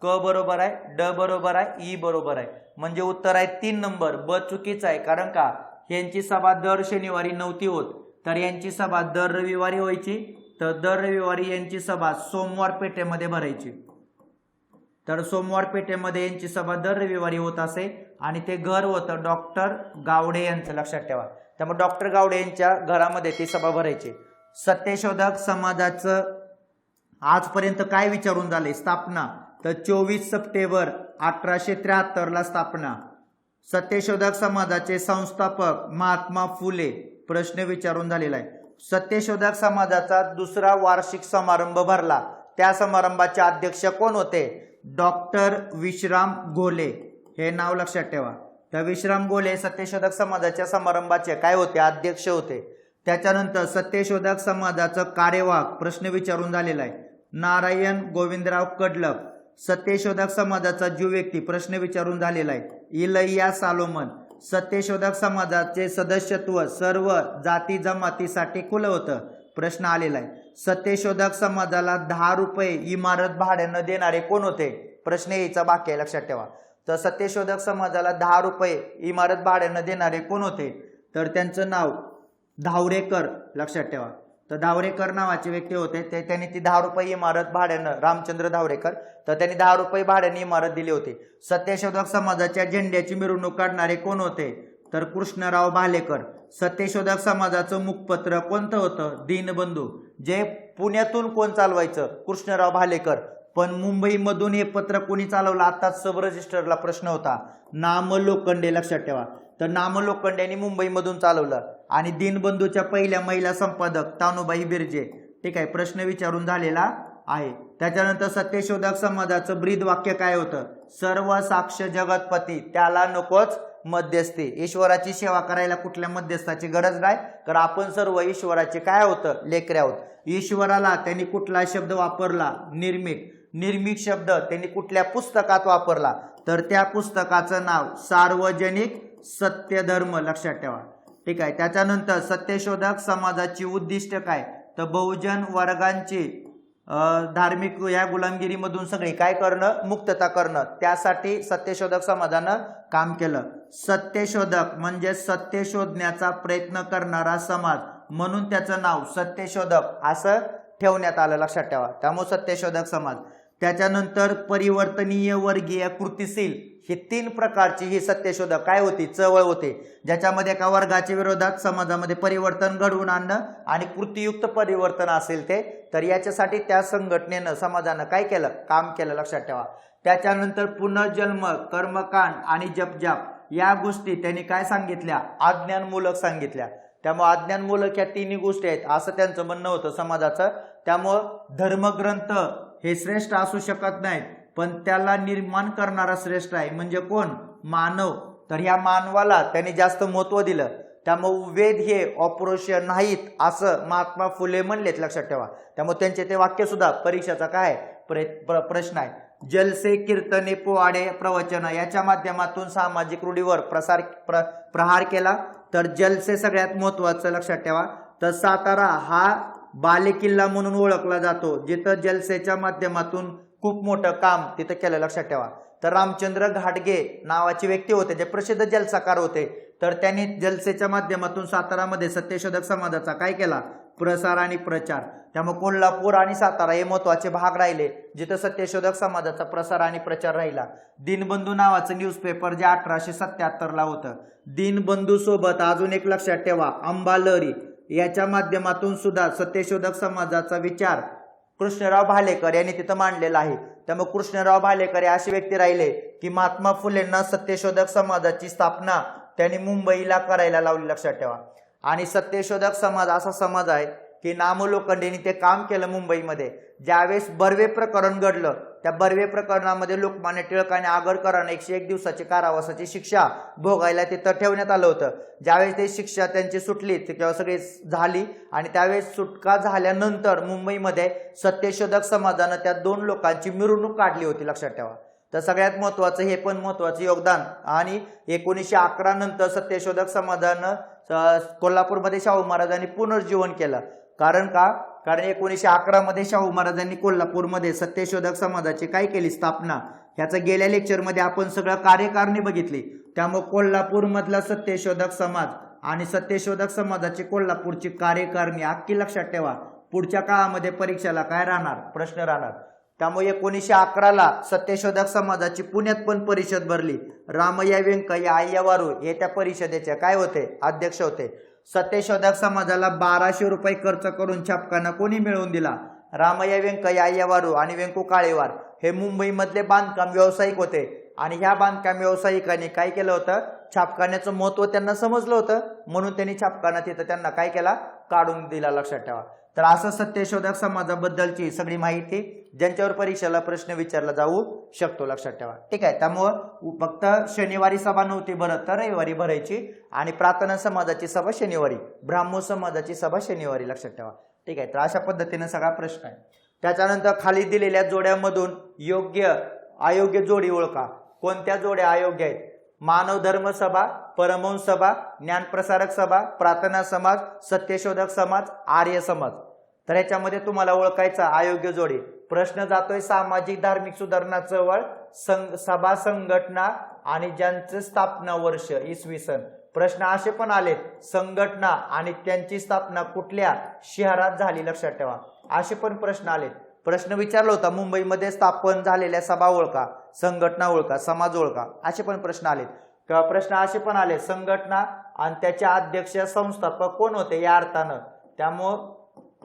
क बरोबर आहे, ड बरोबर आहे, ई बरोबर आहे. म्हणजे उत्तर आहे 3 नंबर. ब चुकीचं आहे, कारण का यांची सभा दर शनिवारी नव्हती होत, तर यांची सभा दर रविवारी व्हायची. तर दर रविवारी यांची सभा सोमवार पेठेमध्ये भरायची. तर सोमवार पेठेमध्ये यांची सभा दर रविवारी होत असे आणि ते घर होतं डॉक्टर गावडे यांचं, लक्षात ठेवा. त्यामुळे डॉक्टर गावडे यांच्या घरामध्ये ती सभा भरायची. सत्यशोधक समाजाचं आजपर्यंत काय विचारून झाले स्थापना, तर 24 सप्टेंबर 1873 स्थापना. सत्यशोधक समाजाचे संस्थापक महात्मा फुले, प्रश्न विचारून झालेला आहे. सत्यशोधक समाजाचा 2रा वार्षिक समारंभ भरला, त्या समारंभाचे अध्यक्ष कोण होते, डॉक्टर विश्राम घोले हे नाव लक्षात ठेवा. तर विश्राम घोले सत्यशोधक समाजाच्या समारंभाचे काय होते, अध्यक्ष होते. त्याच्यानंतर सत्यशोधक समाजाचं कार्यवाहक प्रश्न विचारून झालेला आहे नारायण गोविंदराव कडलक. सत्यशोधक समाजाचा जीव व्यक्ती प्रश्न विचारून झालेला आहे इलैया सालोमन. सत्यशोधक समाजाचे सदस्यत्व सर्व जाती जमातीसाठी खुलं होतं, प्रश्न आलेला आहे. सत्यशोधक समाजाला 10 रुपये इमारत भाड्यानं देणारे कोण होते, प्रश्न यायचा बाकी आहे, लक्षात ठेवा. तर सत्यशोधक समाजाला 10 रुपये इमारत भाड्यानं देणारे कोण होते, तर त्यांचं नाव धावरेकर, लक्षात ठेवा. तर धावरेकर नावाचे व्यक्ती होते, ते त्यांनी ती 10 रुपये इमारत भाड्यानं, रामचंद्र धावरेकर, तर त्यांनी 10 रुपये भाड्याने इमारत दिली होती. सत्यशोधक समाजाच्या झेंड्याची मिरवणूक काढणारे कोण होते, तर कृष्णराव भालेकर. सत्यशोधक समाजाचं मुखपत्र कोणतं होतं, दीनबंधू. जे पुण्यातून कोण चालवायचं, कृष्णराव भालेकर. पण मुंबईमधून हे पत्र कोणी चालवलं, आताच सब रजिस्टरला प्रश्न होता, नामलोखंडे, लक्षात ठेवा. तर नामलोखंडेंनी मुंबईमधून चालवलं. आणि दीनबंधूच्या पहिल्या महिला संपादक तानुबाई बिर्जे. ठीक आहे, प्रश्न विचारून झालेला आहे. त्याच्यानंतर सत्यशोधक समाजाचं ब्रीद वाक्य काय होतं, सर्व साक्ष जगतपती त्याला नकोच मध्यस्थी. ईश्वराची सेवा करायला कुठल्या मध्यस्थाची गरज नाही, तर आपण सर्व ईश्वराचे काय होतं, लेकरे आहोत. ईश्वराला त्यांनी कुठला शब्द वापरला, निर्मिक. निर्मिक शब्द त्यांनी कुठल्या पुस्तकात वापरला, तर त्या पुस्तकाचं नाव सार्वजनिक सत्यधर्म, लक्षात ठेवा. ठीक आहे. त्याच्यानंतर सत्यशोधक समाजाची उद्दिष्ट काय, तर बहुजन वर्गांची धार्मिक या गुलामगिरीमधून सगळी काय करणं, मुक्तता करणं, त्यासाठी सत्यशोधक समाजानं काम केलं. सत्यशोधक म्हणजे सत्य शोधण्याचा प्रयत्न करणारा समाज, म्हणून त्याचं नाव सत्यशोधक असं ठेवण्यात आलं, लक्षात ठेवा. त्यामुळे सत्यशोधक समाज. त्याच्यानंतर परिवर्तनीय वर्गीय कृतिशील ही 3 प्रकारची ही सत्यशोधक काय होती, चळवळ होती, ज्याच्यामध्ये एका वर्गाच्या विरोधात समाजामध्ये परिवर्तन घडवून आणणं आणि कृतीयुक्त परिवर्तन असेल ते, तर याच्यासाठी त्या संघटनेनं समाजानं काय केलं, काम केलं, लक्षात ठेवा. त्याच्यानंतर पुनर्जन्म, कर्मकांड आणि जपजाप या गोष्टी त्यांनी काय सांगितल्या, आज्ञानमूलक सांगितल्या. त्यामुळे आज्ञानमूलक या 3 गोष्टी आहेत असं त्यांचं म्हणणं होतं समाजाचं. त्यामुळं धर्मग्रंथ हे श्रेष्ठ असू शकत नाहीत, पण त्याला निर्माण करणारा श्रेष्ठ आहे, म्हणजे कोण, मानव. तर ह्या मानवाला त्यांनी जास्त महत्व दिलं. त्यामुळे वेद हे अपौरुषीय नाहीत असं महात्मा फुले म्हणलेत, लक्षात ठेवा. त्यामुळे त्यांचे ते वाक्य सुद्धा परीक्षेचा काय प्रश्न आहे. जलसे, कीर्तने, पोवाडे, प्रवचन याच्या माध्यमातून सामाजिक रूढीवर प्रहार केला. तर जलसे सगळ्यात महत्वाचं, लक्षात ठेवा. तर सातारा हा बालेकिल्ला म्हणून ओळखला जातो, जिथं जलसेच्या माध्यमातून खूप मोठं काम तिथं केलं, लक्षात ठेवा. तर रामचंद्र घाटगे नावाचे व्यक्ती होते, जे प्रसिद्ध जलसाकार होते. तर त्यांनी जलसेच्या माध्यमातून सातारामध्ये सत्यशोधक समाजाचा काय केला, प्रसार आणि प्रचार. त्यामुळे कोल्हापूर आणि सातारा हे महत्वाचे भाग राहिले, जिथं सत्यशोधक समाजाचा प्रसार आणि प्रचार राहिला. दीनबंधू नावाचं न्यूजपेपर जे 1877ला होतं. दीनबंधू सोबत अजून एक लक्षात ठेवा, अंबालरी याच्या माध्यमातून सुद्धा सत्यशोधक समाजाचा विचार कृष्णराव भालेकर यांनी तिथं मांडलेला आहे. त्यामुळे कृष्णराव भालेकर हे असे व्यक्ती राहिले की महात्मा फुलेंना सत्यशोधक समाजाची स्थापना त्यांनी मुंबईला करायला लावली, लक्षात ठेवा. आणि सत्यशोधक समाज असा समाज आहे की नामलोखंडेंनी ते काम केलं मुंबईमध्ये. ज्यावेळेस बर्वे प्रकरण घडलं, त्या बर्वे प्रकरणामध्ये लोकमान्य टिळक आणि आगरकरांना 101 दिवसाची कारावासाची शिक्षा भोगायला तिथं ठेवण्यात आलं होतं. ज्यावेळेस ते शिक्षा त्यांची सुटली तेव्हा सगळी झाली, आणि त्यावेळेस सुटका झाल्यानंतर मुंबईमध्ये सत्यशोधक समाजानं त्या 2 लोकांची मिरवणूक काढली होती, लक्षात ठेवा. तर सगळ्यात महत्वाचं हे पण महत्वाचं योगदान. आणि 1911 नंतर सत्यशोधक समाजानं कोल्हापूरमध्ये शाहू महाराजांनी पुनर्जीवन केलं. कारण 1911 मध्ये शाहू महाराजांनी कोल्हापूरमध्ये सत्यशोधक समाजाची काय केली, स्थापना. ह्याचं गेल्या लेक्चरमध्ये आपण सगळं कार्यकारणी बघितली. त्यामुळे कोल्हापूर मधला सत्यशोधक समाज आणि सत्यशोधक समाजाची कोल्हापूरची कार्यकारणी अख्खी लक्षात ठेवा. पुढच्या काळामध्ये परीक्षेला काय राहणार, प्रश्न राहणार. त्यामुळे 1911ला सत्यशोधक समाजाची पुण्यात पण परिषद भरली. रामय्या व्यंकय्या अय्यावारू हे त्या परिषदेचे काय होते, अध्यक्ष होते. सत्यशोधक समाजाला 1200 रुपये खर्च करून छापखाना कोणी मिळवून दिला, रामय्या व्यंकय्या अय्यावारू आणि व्यंकू काळेवार हे मुंबईमधले बांधकाम व्यावसायिक होते. आणि ह्या बांधकाम व्यावसायिकांनी काय केलं होतं, छापखान्याचं महत्व त्यांना समजलं होतं, म्हणून त्यांनी छापखाना तिथं त्यांना काय केला, काढून दिला, लक्षात ठेवा. तर असं सत्यशोधक समाजाबद्दलची सगळी माहिती ज्यांच्यावर परीक्षेला प्रश्न विचारला जाऊ शकतो, लक्षात ठेवा. ठीक आहे. त्यामुळं फक्त शनिवारी सभा नव्हती भरत तर रविवारी भरायची, आणि प्रार्थना समाजाची सभा शनिवारी, ब्राह्मण समाजाची सभा शनिवारी, लक्षात ठेवा. ठीक आहे. तर अशा पद्धतीने सगळा प्रश्न आहे. त्याच्यानंतर खाली दिलेल्या जोड्यांमधून योग्य अयोग्य जोडी ओळखा. कोणत्या जोड्या अयोग्य आहेत? मानव धर्म सभा, परमहंस सभा, ज्ञानप्रसारक सभा, प्रार्थना समाज, सत्यशोधक समाज, आर्य समाज. तर याच्यामध्ये तुम्हाला ओळखायचा अयोग्य जोडी. प्रश्न जातोय सामाजिक धार्मिक सुधारणा चळवळ, सभा संघटना आणि ज्यांचं स्थापना वर्ष इसवी सन. प्रश्न असे पण आलेत संघटना आणि त्यांची स्थापना कुठल्या शहरात झाली, लक्षात ठेवा. असे पण प्रश्न आलेत. प्रश्न विचारला होता मुंबईमध्ये स्थापन झालेल्या सभा ओळखा, संघटना ओळखा, समाज ओळखा, असे पण प्रश्न आलेत. प्रश्न असे पण आले संघटना आणि त्याच्या अध्यक्ष संस्थापक कोण होते या अर्थानं. त्यामुळं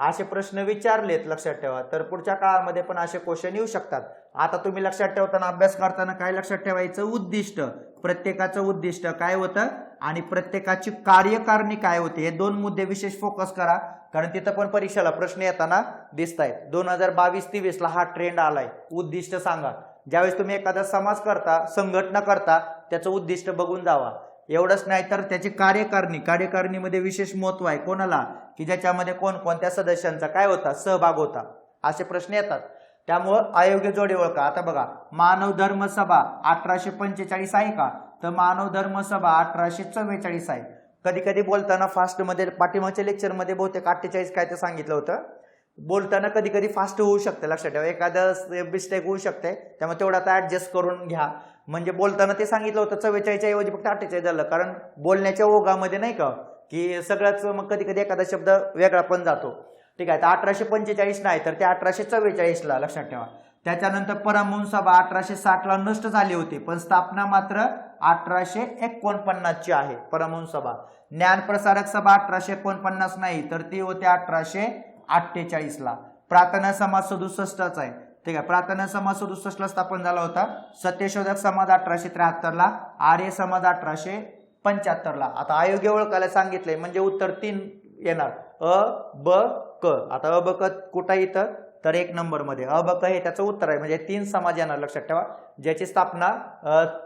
असे प्रश्न विचारलेत, लक्षात ठेवा. तर पुढच्या काळामध्ये पण असे क्वेश्चन येऊ शकतात. आता तुम्ही लक्षात ठेवताना अभ्यास करताना काय लक्षात ठेवायचं? उद्दिष्ट, प्रत्येकाचं उद्दिष्ट काय होतं आणि प्रत्येकाची कार्यकारणी काय होते, हे दोन मुद्दे विशेष फोकस करा, कारण तिथं पण परीक्षेला प्रश्न येताना दिसत आहेत. 2022-23 ला हा ट्रेंड आलाय. उद्दिष्ट सांगा. ज्यावेळेस तुम्ही एखादा समाज करता, संघटना करता, त्याचं उद्दिष्ट बघून जावा. एवढंच नाही तर त्याची कार्यकारिणीमध्ये विशेष महत्व आहे. कोणाला? की ज्याच्यामध्ये कोणत्या सदस्यांचा काय होता, सहभाग होता, असे प्रश्न येतात. त्यामुळं अयोग्य जोडी ओळखा. आता बघा, मानव धर्म सभा 1845 आहे का? तर मानव धर्म सभा 1844 आहे. कधी कधी बोलताना फास्ट मध्ये, पाठीमागच्या लेक्चरमध्ये बहुतेक 48 काय ते सांगितलं होतं. बोलताना कधी कधी फास्ट होऊ शकते, लक्षात ठेवा. एखादं मिस्टेक होऊ शकते, त्यामुळे तेवढा आता ऍडजस्ट करून घ्या. म्हणजे बोलताना ते सांगितलं होतं 44 ऐवजी फक्त 48 झालं, कारण बोलण्याच्या ओघामध्ये नाही का की सगळ्याच मग कधी कधी एखादा शब्द वेगळा पण जातो. ठीक आहे. तर 1845 नाही तर ते 1844 ला, लक्षात ठेवा. त्याच्यानंतर परमहंस सभा 1860 ला नष्ट झाली होती, पण स्थापना मात्र 1849 ची आहे परमहंस सभा. ज्ञानप्रसारक सभा 1849 नाही तर ती होती 1848 ला. प्रार्थना समाज 67 आहे. ठीक आहे. प्रार्थना समाज 67 ला स्थापन झाला होता. सत्यशोधक समाज 1873 ला, आर्य समाज 1875 ला. आता अयोग्य ओळखायला सांगितलंय म्हणजे उत्तर 3 येणार, अ ब क. आता अ ब क कुठं इथं तर 1 नंबर मध्ये अ ब क हे त्याचं उत्तर आहे. म्हणजे 3 समाज येणार, लक्षात ठेवा. ज्याची स्थापना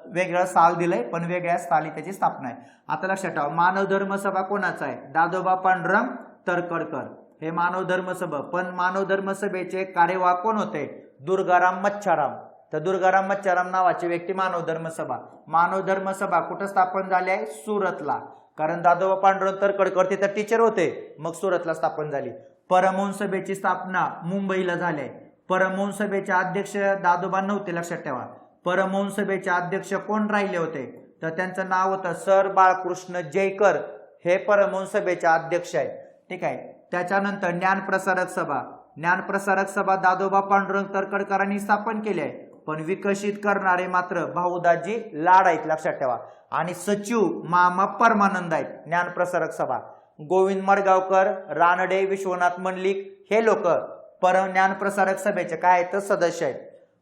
वेगळं साल दिलंय पण वेगळ्या साली त्याची स्थापना आहे. आता लक्षात ठेवा, मानव धर्म सभा कोणाचा आहे? दादोबा पांडुरंग तरखडकर हे मानव धर्म सभा. पण मानव धर्म सभेचे कार्यवाह कोण होते? दुर्गाराम मच्छाराम. तर दुर्गाराम मच्छाराम नावाची व्यक्ती मानव धर्म सभा. मानव धर्म सभा कुठं स्थापन झाली आहे? सुरतला. कारण दादोबा पांडुरंग तरखडकर तिथं टीचर होते, मग सुरतला स्थापन झाली. परमहंस सभेची स्थापना मुंबईला झाली. परमहंस सभेचे अध्यक्ष दादोबा नव्हते, लक्षात ठेवा. परमहंस सभेचे अध्यक्ष कोण राहिले होते? तर त्यांचं नाव होतं सर बाळकृष्ण जयकर. हे परमहंस सभेचे अध्यक्ष आहेत. ठीक आहे. त्याच्यानंतर ज्ञानप्रसारक सभा. ज्ञानप्रसारक सभा दादोबा पांडुरंग तरखडकरांनी स्थापन केली आहे, पण विकसित करणारे मात्र भाऊदाजी लाड आहेत, लक्षात ठेवा. आणि सचिव मामा परमानंद आहेत. ज्ञानप्रसारक सभा गोविंद मडगावकर, रानडे, विश्वनाथ मंडलिक हे लोक ज्ञानप्रसारक सभेचे काय आहेत? सदस्य आहेत.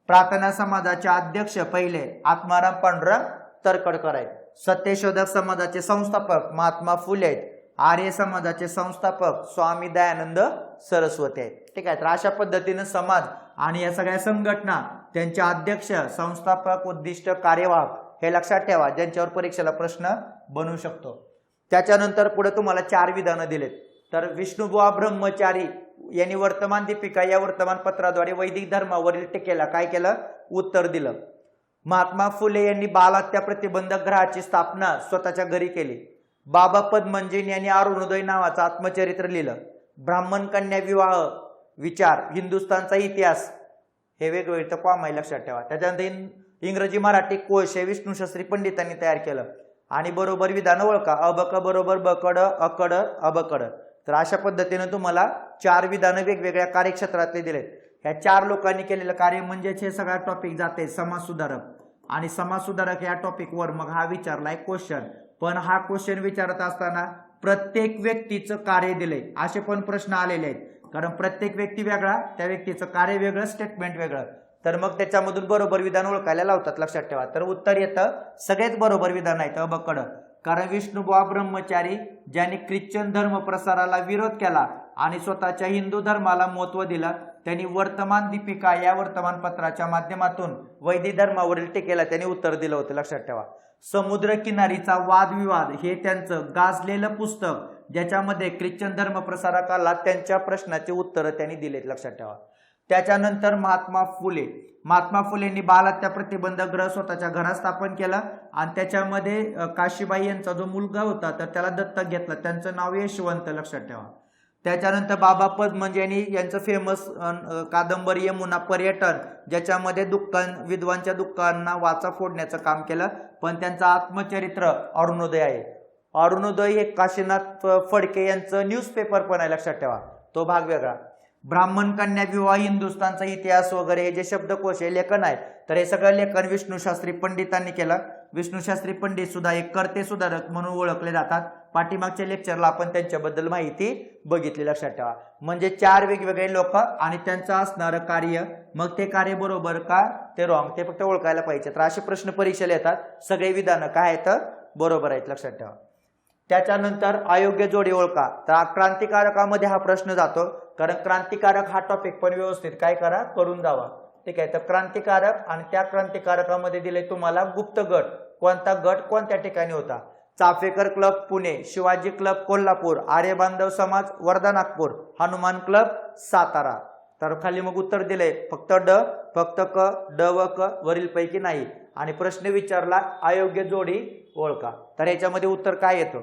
प्रार्थना समाजाचे अध्यक्ष पहिले आत्माराम पांडुरंग तरखडकर आहेत. सत्यशोधक समाजाचे संस्थापक महात्मा फुले आहेत. आर्य समाजाचे संस्थापक स्वामी दयानंद सरस्वती आहेत. ठीक आहे. तर अशा पद्धतीने समाज आणि या सगळ्या संघटना, त्यांचे अध्यक्ष, संस्थापक, उद्दिष्ट, कार्यवाहक हे लक्षात ठेवा, ज्यांच्यावर परीक्षेला प्रश्न बनू शकतो. त्याच्यानंतर पुढे तुम्हाला 4 विधानं दिलेत. तर विष्णुबुवा ब्रह्मचारी यांनी वर्तमान दीपिका या वर्तमानपत्राद्वारे वैदिक धर्मावरील टीकेला काय केलं? उत्तर दिलं. महात्मा फुले यांनी बालहत्या प्रतिबंधक गृहाची स्थापना स्वतःच्या घरी केली. बाबा पद्मनजीन यांनी अरुणोदय नावाचं आत्मचरित्र लिहिलं. ब्राह्मण कन्या विवाह विचार, हिंदुस्थानचा इतिहास हे वेगवेगळे कॉम आहे, लक्षात ठेवा. त्याच्यानंतर इंग्रजी मराठी कोश हे विष्णुशास्त्री पंडितांनी तयार केलं. आणि बरोबर विधान ओळखा. अबक बरोबर बकड, अकड, अबकड. तर अशा पद्धतीने तुम्हाला 4 विधानं वेगवेगळ्या कार्यक्षेत्रातले दिलेत. ह्या 4 लोकांनी केलेलं कार्य म्हणजेच हे सगळा टॉपिक जाते समाज सुधारक. आणि समाज सुधारक या टॉपिकवर मग हा विचारलाय क्वेश्चन. पण हा क्वेश्चन विचारत असताना प्रत्येक व्यक्तीचं कार्य दिलंय असे पण प्रश्न आलेले आहेत. कारण प्रत्येक व्यक्ती वेगळा, त्या व्यक्तीचं कार्य वेगळं, स्टेटमेंट वेगळं. तर मग त्याच्यामधून बरोबर विधान ओळखायला लावतात, लक्षात ठेवा. तर उत्तर येतं सगळेच बरोबर विधान आहेत अबकड. कारण विष्णुबुवा ब्रह्मचारी ज्यांनी ख्रिश्चन धर्म प्रसाराला विरोध केला आणि स्वतःच्या हिंदू धर्माला महत्त्व दिलं, त्यांनी वर्तमान दीपिका या वर्तमानपत्राच्या माध्यमातून वैदिक धर्मावरील टीकेला त्यांनी उत्तर दिलं होतं, लक्षात ठेवा. समुद्रकिनारीचा वादविवाद हे त्यांचं गाजलेलं पुस्तक, ज्याच्यामध्ये ख्रिश्चन धर्म प्रसारकाला त्यांच्या प्रश्नाचे उत्तर त्यांनी दिलेत, लक्षात ठेवा. त्याच्यानंतर महात्मा फुलेंनी बालहत्या प्रतिबंध गृह स्वतःच्या घरात स्थापन केलं आणि त्याच्यामध्ये काशीबाई यांचा जो मुलगा होता तर त्याला दत्तक घेतला, त्यांचं नाव यशवंत, लक्षात ठेवा. त्याच्यानंतर बाबा पद्मजी यांचं फेमस कादंबरी यमुना पर्यटन, ज्याच्यामध्ये विद्वांच्या दुःखांना वाचा फोडण्याचं काम केलं, पण त्यांचं आत्मचरित्र अरुणोदय आहे. अरुणोदय हे काशीनाथ फडके यांचं न्यूजपेपर पण आहे, लक्षात ठेवा, तो भाग वेगळा. ब्राह्मण कन्या विवाह, हिंदुस्थानचा इतिहास वगैरे हे जे शब्दकोश हे लेखन आहे, तर हे सगळं लेखन विष्णुशास्त्री पंडितांनी केलं. विष्णुशास्त्री पंडित सुद्धा एक कर्ते सुधारक म्हणून ओळखले जातात. पाठीमागच्या लेक्चरला आपण त्यांच्याबद्दल माहिती बघितली, लक्षात ठेवा. म्हणजे 4 वेगवेगळे लोक आणि त्यांचं असणारं कार्य, मग ते कार्य बरोबर का ते रॉंग ते फक्त ओळखायला पाहिजे. तर असे प्रश्न परीक्षेला येतात, सगळे विधानं काय आहेत बरोबर आहेत, लक्षात ठेवा. त्याच्यानंतर अयोग्य जोडी ओळखा. तर क्रांतिकारकामध्ये हा प्रश्न जातो, कारण क्रांतिकारक हा टॉपिक पण व्यवस्थित काय करा करून जावा, ठीक आहे. तर क्रांतिकारक आणि त्या क्रांतिकारकामध्ये दिले तुम्हाला गुप्त गट, कोणता गट कोणत्या ठिकाणी होता. चाफेकर क्लब पुणे, शिवाजी क्लब कोल्हापूर, आर्य बांधव समाज वर्धा नागपूर, हनुमान क्लब सातारा. तर खाली मग उत्तर दिले फक्त ड, फक्त क, ड व क वरीलपैकी नाही. आणि प्रश्न विचारला अयोग्य जोडी ओळखा, तर याच्यामध्ये उत्तर काय येतं.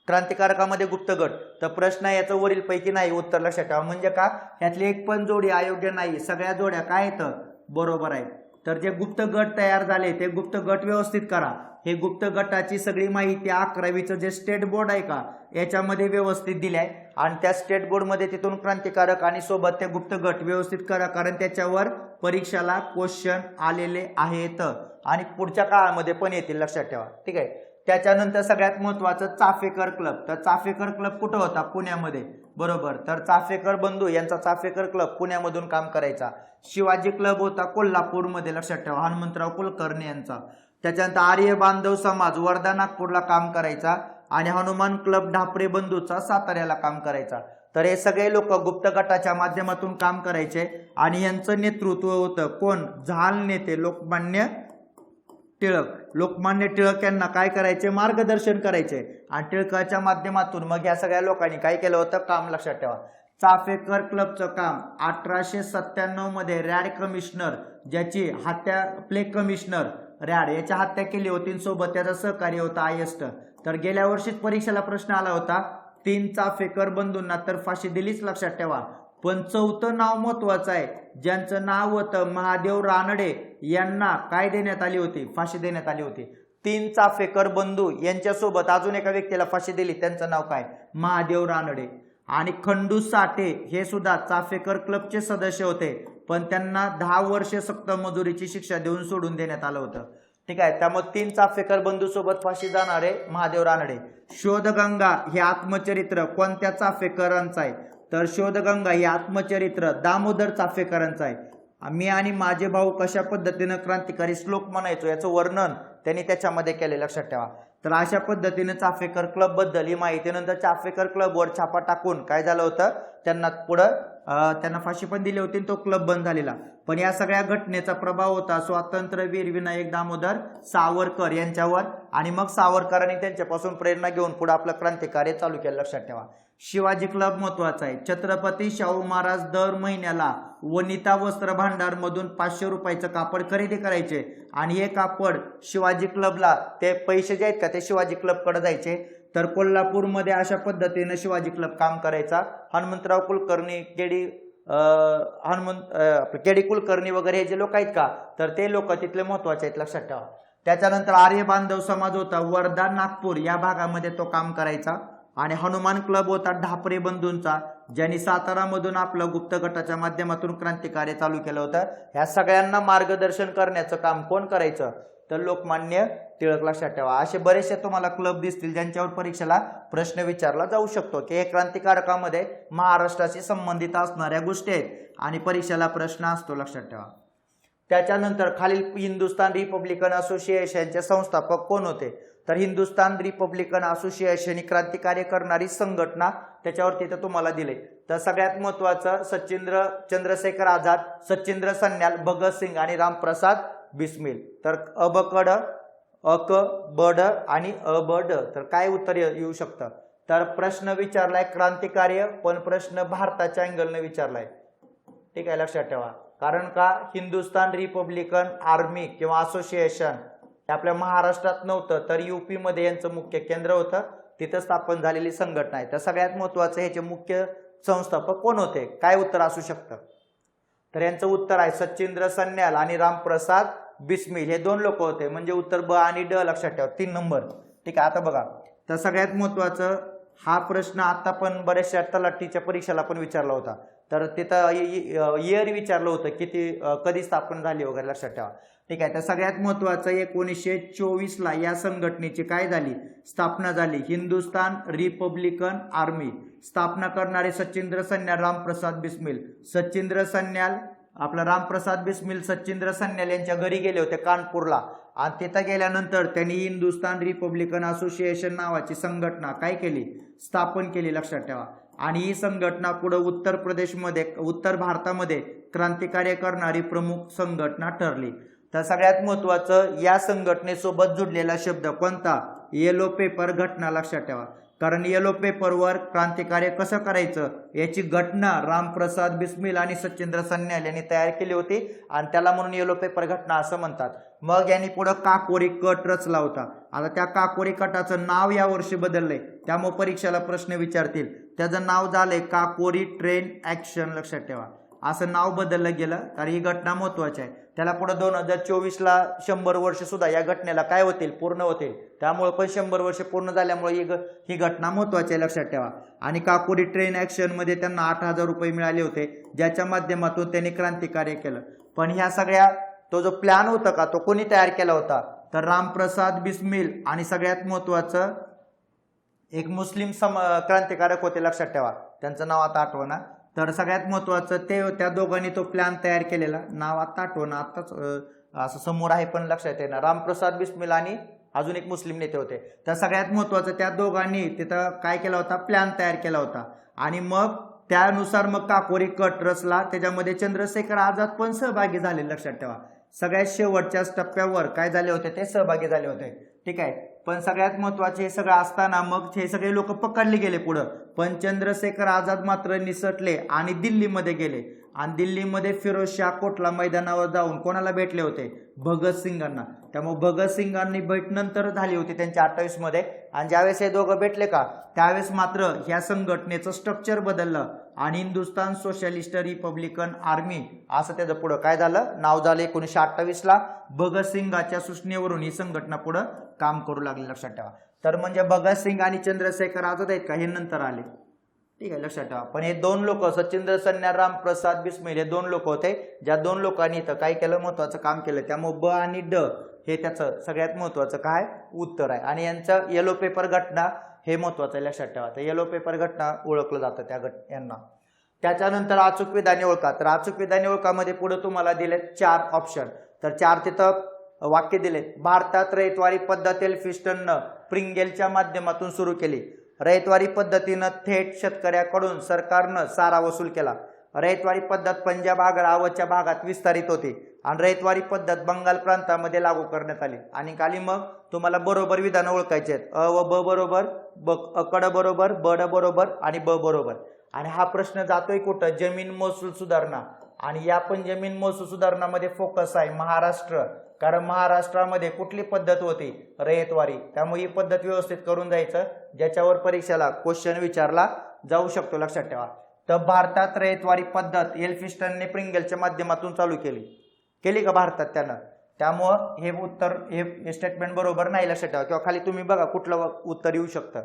क्रांतिकारकामध्ये गुप्त गट, तर प्रश्न याचं वरील पैकी नाही उत्तर, लक्षात ठेवा. म्हणजे का यातली एक पण जोडी अयोग्य नाही, सगळ्या जोड्या काय येतं बरोबर आहेत. तर जे गुप्त गट तयार झाले ते गुप्त गट व्यवस्थित करा. हे गुप्त गटाची सगळी माहिती 11वीचं जे स्टेट बोर्ड आहे का याच्यामध्ये व्यवस्थित दिली आहे, आणि त्या स्टेट बोर्डमध्ये तिथून क्रांतिकारक आणि सोबत ते गुप्त गट व्यवस्थित करा, कारण त्याच्यावर परीक्षाला क्वेश्चन आलेले आहेत आणि पुढच्या काळामध्ये पण येतील, लक्षात ठेवा, ठीक आहे. त्याच्यानंतर सगळ्यात महत्वाचं चाफेकर क्लब. तर चाफेकर क्लब कुठं होता पुण्यामध्ये, बरोबर. तर चाफेकर बंधू यांचा चाफेकर क्लब पुण्यामधून काम करायचा. शिवाजी क्लब होता कोल्हापूरमध्ये, लक्षात ठेवा, हनुमंतराव कुलकर्णी यांचा. त्याच्यानंतर आर्य बांधव समाज वर्धा नागपूरला काम करायचा आणि हनुमान क्लब ढापरे बंधूचा साताऱ्याला काम करायचा. तर हे सगळे लोक गुप्त गटाच्या माध्यमातून काम करायचे आणि यांचं नेतृत्व होतं कोण, झाल नेते लोकमान्य टिळक. लोकमान्य टिळक यांना काय करायचे, मार्गदर्शन करायचे आणि टिळकाच्या माध्यमातून मग या सगळ्या लोकांनी काय केलं होतं काम, लक्षात ठेवा. चाफेकर क्लबचं काम 1897 मध्ये रॅड कमिशनर, ज्याची हत्या प्लेग कमिशनर रॅड याच्या हत्या केली होती, सोबत त्याचा सहकार्य होता आयस्ट. तर गेल्या वर्षीच परीक्षेला प्रश्न आला होता, 3 चाफेकर बंधूंना तर फाशी दिलीच, लक्षात ठेवा. पण 4थं नाव महत्वाचं आहे, ज्यांचं नाव होतं महादेव रानडे, यांना काय देण्यात आली होती, फाशी देण्यात आली होती. 3 चाफेकर बंधू यांच्यासोबत अजून एका व्यक्तीला फाशी दिली, त्यांचं नाव काय, महादेव रानडे. आणि खंडू साठे हे सुद्धा चाफेकर क्लबचे सदस्य होते, पण त्यांना 10 वर्ष सक्त मजुरीची शिक्षा देऊन सोडून देण्यात आलं होतं, ठीक आहे. त्यामुळे 3 चाफेकर बंधू सोबत फाशी जाणारे महादेव रानडे. शोधगंगा हे आत्मचरित्र कोणत्या चाफेकरांचं आहे, तर शोधगंगा हे आत्मचरित्र दामोदर चाफेकरांचं आहे. मी आणि माझे भाऊ कशा पद्धतीनं क्रांतिकारी श्लोक म्हणायचो याचं वर्णन त्यांनी त्याच्यामध्ये केले, लक्षात ठेवा. तर अशा पद्धतीने चाफेकर क्लब बद्दल ही माहिती. नंतर चाफेकर क्लबवर छापा टाकून काय झालं होतं, त्यांना पुढं त्यांना फाशी पण दिली होती, तो क्लब बंद झालेला. पण या सगळ्या घटनेचा प्रभाव होता स्वातंत्र्यवीर विनायक दामोदर सावरकर यांच्यावर, आणि मग सावरकरांनी त्यांच्यापासून प्रेरणा घेऊन पुढे आपलं क्रांतिकार्य चालू केलं, लक्षात ठेवा. शिवाजी क्लब महत्वाचा आहे. छत्रपती शाहू महाराज दर महिन्याला वनिता वस्त्र भांडार मधून 500 रुपयाचं कापड खरेदी करायचे आणि हे कापड शिवाजी क्लबला, ते पैसे जे आहेत का ते शिवाजी क्लबकडे जायचे. तर कोल्हापूरमध्ये अशा पद्धतीने शिवाजी क्लब काम करायचा. हनुमंतराव कुलकर्णी, केडी कुलकर्णी वगैरे हे जे लोक आहेत का, तर ते लोक तिथले महत्वाचे आहेत, लक्षात ठेवा. त्याच्यानंतर आर्य बांधव समाज होता वर्धा नागपूर या भागामध्ये तो काम करायचा. आणि हनुमान क्लब होता ढापरे बंधूंचा, ज्यांनी सातारामधून आपलं गुप्त गटाच्या माध्यमातून क्रांतिकार्य चालू केलं होतं. ह्या सगळ्यांना मार्गदर्शन करण्याचं काम कोण करायचं, तर लोकमान्य टिळक, लक्षात ठेवा. असे बरेचसे तुम्हाला क्लब दिसतील ज्यांच्यावर परीक्षेला प्रश्न विचारला जाऊ शकतो की हे क्रांतिकारकामध्ये महाराष्ट्राशी संबंधित असणाऱ्या गोष्टी आहेत आणि परीक्षेला प्रश्न असतो, लक्षात ठेवा. त्याच्यानंतर खालील हिंदुस्तान रिपब्लिकन असोसिएशनचे संस्थापक कोण होते? तर हिंदुस्तान रिपब्लिकन असोसिएशन ही क्रांतिकार्य करणारी संघटना, त्याच्यावरती इथं तुम्हाला दिले. तर सगळ्यात महत्वाचं चंद्रशेखर आझाद, सचिंद्र सन्याल, भगतसिंग आणि रामप्रसाद बिस्मिल. तर अबकड, अक, बड आणि अबड. तर काय उत्तर येऊ शकतं? तर प्रश्न विचारलाय क्रांतिकार्य, पण प्रश्न भारताच्या अँगलने विचारलाय. ठीक आहे, लक्षात ठेवा. कारण का हिंदुस्तान रिपब्लिकन आर्मी किंवा असोसिएशन हे आपल्या महाराष्ट्रात नव्हतं, तर युपी मध्ये यांचं मुख्य केंद्र होतं, तिथं स्थापन झालेली संघटना आहे. तर सगळ्यात महत्वाचं ह्याचे मुख्य संस्थापक कोण होते? काय उत्तर असू शकतं? तर यांचं उत्तर आहे सचिंद्र सन्याल आणि रामप्रसाद बिस्मिल, हे दोन लोक होते. म्हणजे उत्तर ब आणि ड लक्षात ठेवा, 3 नंबर. ठीक आहे, आता बघा. तर सगळ्यात महत्वाचं हा प्रश्न आता पण बऱ्याचशा तलाठीच्या परीक्षेला पण विचारला होता. तर तिथं इयर विचारलं होतं कधी स्थापन झाली वगैरे, लक्षात ठेवा. ठीक आहे. तर सगळ्यात महत्वाचं 1924ला या संघटनेची काय झाली? स्थापना झाली. Hindustan Republican army. स्थापना करणारे सचिंद्र सन्याल, रामप्रसाद बिस्मिल. सचिंद्र सन्याल, आपला रामप्रसाद बिस्मिल सचिंद्र सन्याल यांच्या घरी गेले होते कानपूरला, आणि तिथं गेल्यानंतर त्यांनी हिंदुस्तान रिपब्लिकन असोसिएशन नावाची संघटना काय केली? स्थापन केली, लक्षात ठेवा. आणि ही संघटना पुढे उत्तर भारतामध्ये क्रांतिकार्य करणारी प्रमुख संघटना ठरली. तर सगळ्यात महत्वाचं या संघटनेसोबत जुडलेला शब्द कोणता? येलो पेपर घटना, लक्षात ठेवा. कारण येलो पेपरवर क्रांतिकार्य कसं करायचं याची घटना रामप्रसाद बिस्मिल आणि सचिंद्र सन्याल यांनी तयार केली होती, आणि त्याला म्हणून येलो पेपर घटना असं म्हणतात. मग यांनी पुढे काकोरी कट रचला होता. आता त्या काकोरी कटाचं नाव या वर्षी बदललंय, त्यामुळे परीक्षेला प्रश्न विचारतील. त्याचं नाव झालंय काकोरी ट्रेन ऍक्शन, लक्षात ठेवा. असं नाव बदललं गेलं, तर ही घटना महत्वाची आहे. त्याला पुढे 2024ला 100 वर्ष सुद्धा या घटनेला काय होतील? पूर्ण होतील. त्यामुळे पण 100 वर्ष पूर्ण झाल्यामुळे ही घटना महत्वाची आहे, लक्षात ठेवा. आणि काकोरी ट्रेन ऍक्शन मध्ये त्यांना 8,000 रुपये मिळाले होते, ज्याच्या माध्यमातून त्यांनी क्रांतिकार्य केलं. पण ह्या सगळ्या तो जो प्लॅन होता का, तो कोणी तयार केला होता? तर रामप्रसाद बिस्मिल आणि सगळ्यात महत्वाचं एक मुस्लिम क्रांतिकारक होते, लक्षात ठेवा. त्यांचं नाव आता आठवना. तर सगळ्यात महत्वाचं त्या दोघांनी तो प्लॅन तयार केलेला, नाव आता आठवणं, आताच असं समोर आहे पण लक्षात येणार. रामप्रसाद बिस्मिल आणि अजून एक मुस्लिम नेते होते. तर सगळ्यात महत्वाचं त्या दोघांनी तिथं काय केला होता? प्लॅन तयार केला होता. आणि मग त्यानुसार मग काकोरी कट रचला. त्याच्यामध्ये चंद्रशेखर आझाद पण सहभागी झाले, लक्षात ठेवा. सगळ्यात शेवटच्या टप्प्यावर काय झाले होते? ते सहभागी झाले होते. ठीक आहे. पण सगळ्यात महत्वाचे हे सगळं असताना मग हे सगळे लोक पकडले गेले पुढं, पण चंद्रशेखर आझाद मात्र निसटले आणि दिल्लीमध्ये गेले. आणि दिल्लीमध्ये फिरोजशाह कोटला मैदानावर जाऊन कोणाला भेटले होते? भगतसिंगांना. त्यामुळे भगतसिंगांनी भेट नंतर झाली होती त्यांच्या 28 मध्ये. आणि ज्यावेळेस हे दोघं भेटले का, त्यावेळेस मात्र ह्या संघटनेचं स्ट्रक्चर बदललं आणि हिंदुस्तान सोशलिस्ट रिपब्लिकन आर्मी असं त्याचं पुढं काय झालं? नाव झालं. 1928ला भगतसिंगाच्या सूचनेवरून ही संघटना पुढं काम करू लागली, लक्षात ठेवा. तर म्हणजे भगतसिंग आणि चंद्रशेखर आझाद आहेत का, हे नंतर आले. ठीक आहे, लक्षात ठेवा. पण हे दोन लोक सचिंद्र सन्याल, रामप्रसाद बिस्मिल हे दोन लोक होते, ज्या दोन लोकांनी इथं काय केलं? महत्वाचं काम केलं. त्यामुळे ब आणि ड हे त्याचं सगळ्यात महत्वाचं काय उत्तर आहे. आणि यांचं येलो पेपर घटना हे महत्वाचं आहे, लक्षात ठेवा. तर येलो पेपर घटना ओळखलं जातं त्या यांना. त्याच्यानंतर अचूक विधाने ओळखा. तर अचूक विधाने ओळखामध्ये पुढे तुम्हाला दिलेत 4 ऑप्शन. तर 4 तिथं वाक्य दिलेत. भारतात रयतवारी पद्धत एल्फिन्स्टननं प्रिंगेलच्या माध्यमातून सुरू केली. रयतवारी पद्धतीनं थेट शेतकऱ्याकडून सरकारनं सारा वसूल केला. रयतवारी पद्धत पंजाब आग्रावरच्या भागात विस्तारित होती आणि रयतवारी पद्धत बंगाल प्रांतामध्ये लागू करण्यात आली. आणि खाली मग तुम्हाला बरोबर विधान ओळखायचे आहेत. अ व ब बरोबर, अकड बरोबर, बड बरोबर आणि ब बरोबर. आणि हा प्रश्न जातोय कुठं? जमीन महसूल सुधारणा. आणि या पण जमीन महसूल सुधारणामध्ये फोकस आहे महाराष्ट्र. कारण महाराष्ट्रामध्ये कुठली पद्धत होती? रयतवारी. त्यामुळे ही पद्धत व्यवस्थित करून जायचं, ज्याच्यावर परीक्षेला क्वेश्चन विचारला जाऊ शकतो, लक्षात ठेवा. तर भारतात रयतवारी पद्धत एल्फिन्स्टनने प्रिंगलच्या माध्यमातून चालू केली का भारतात त्यानं? त्यामुळं हे उत्तर हे स्टेटमेंट बरोबर नाही, लक्षात ठेवा. किंवा खाली तुम्ही बघा कुठलं उत्तर येऊ शकतं.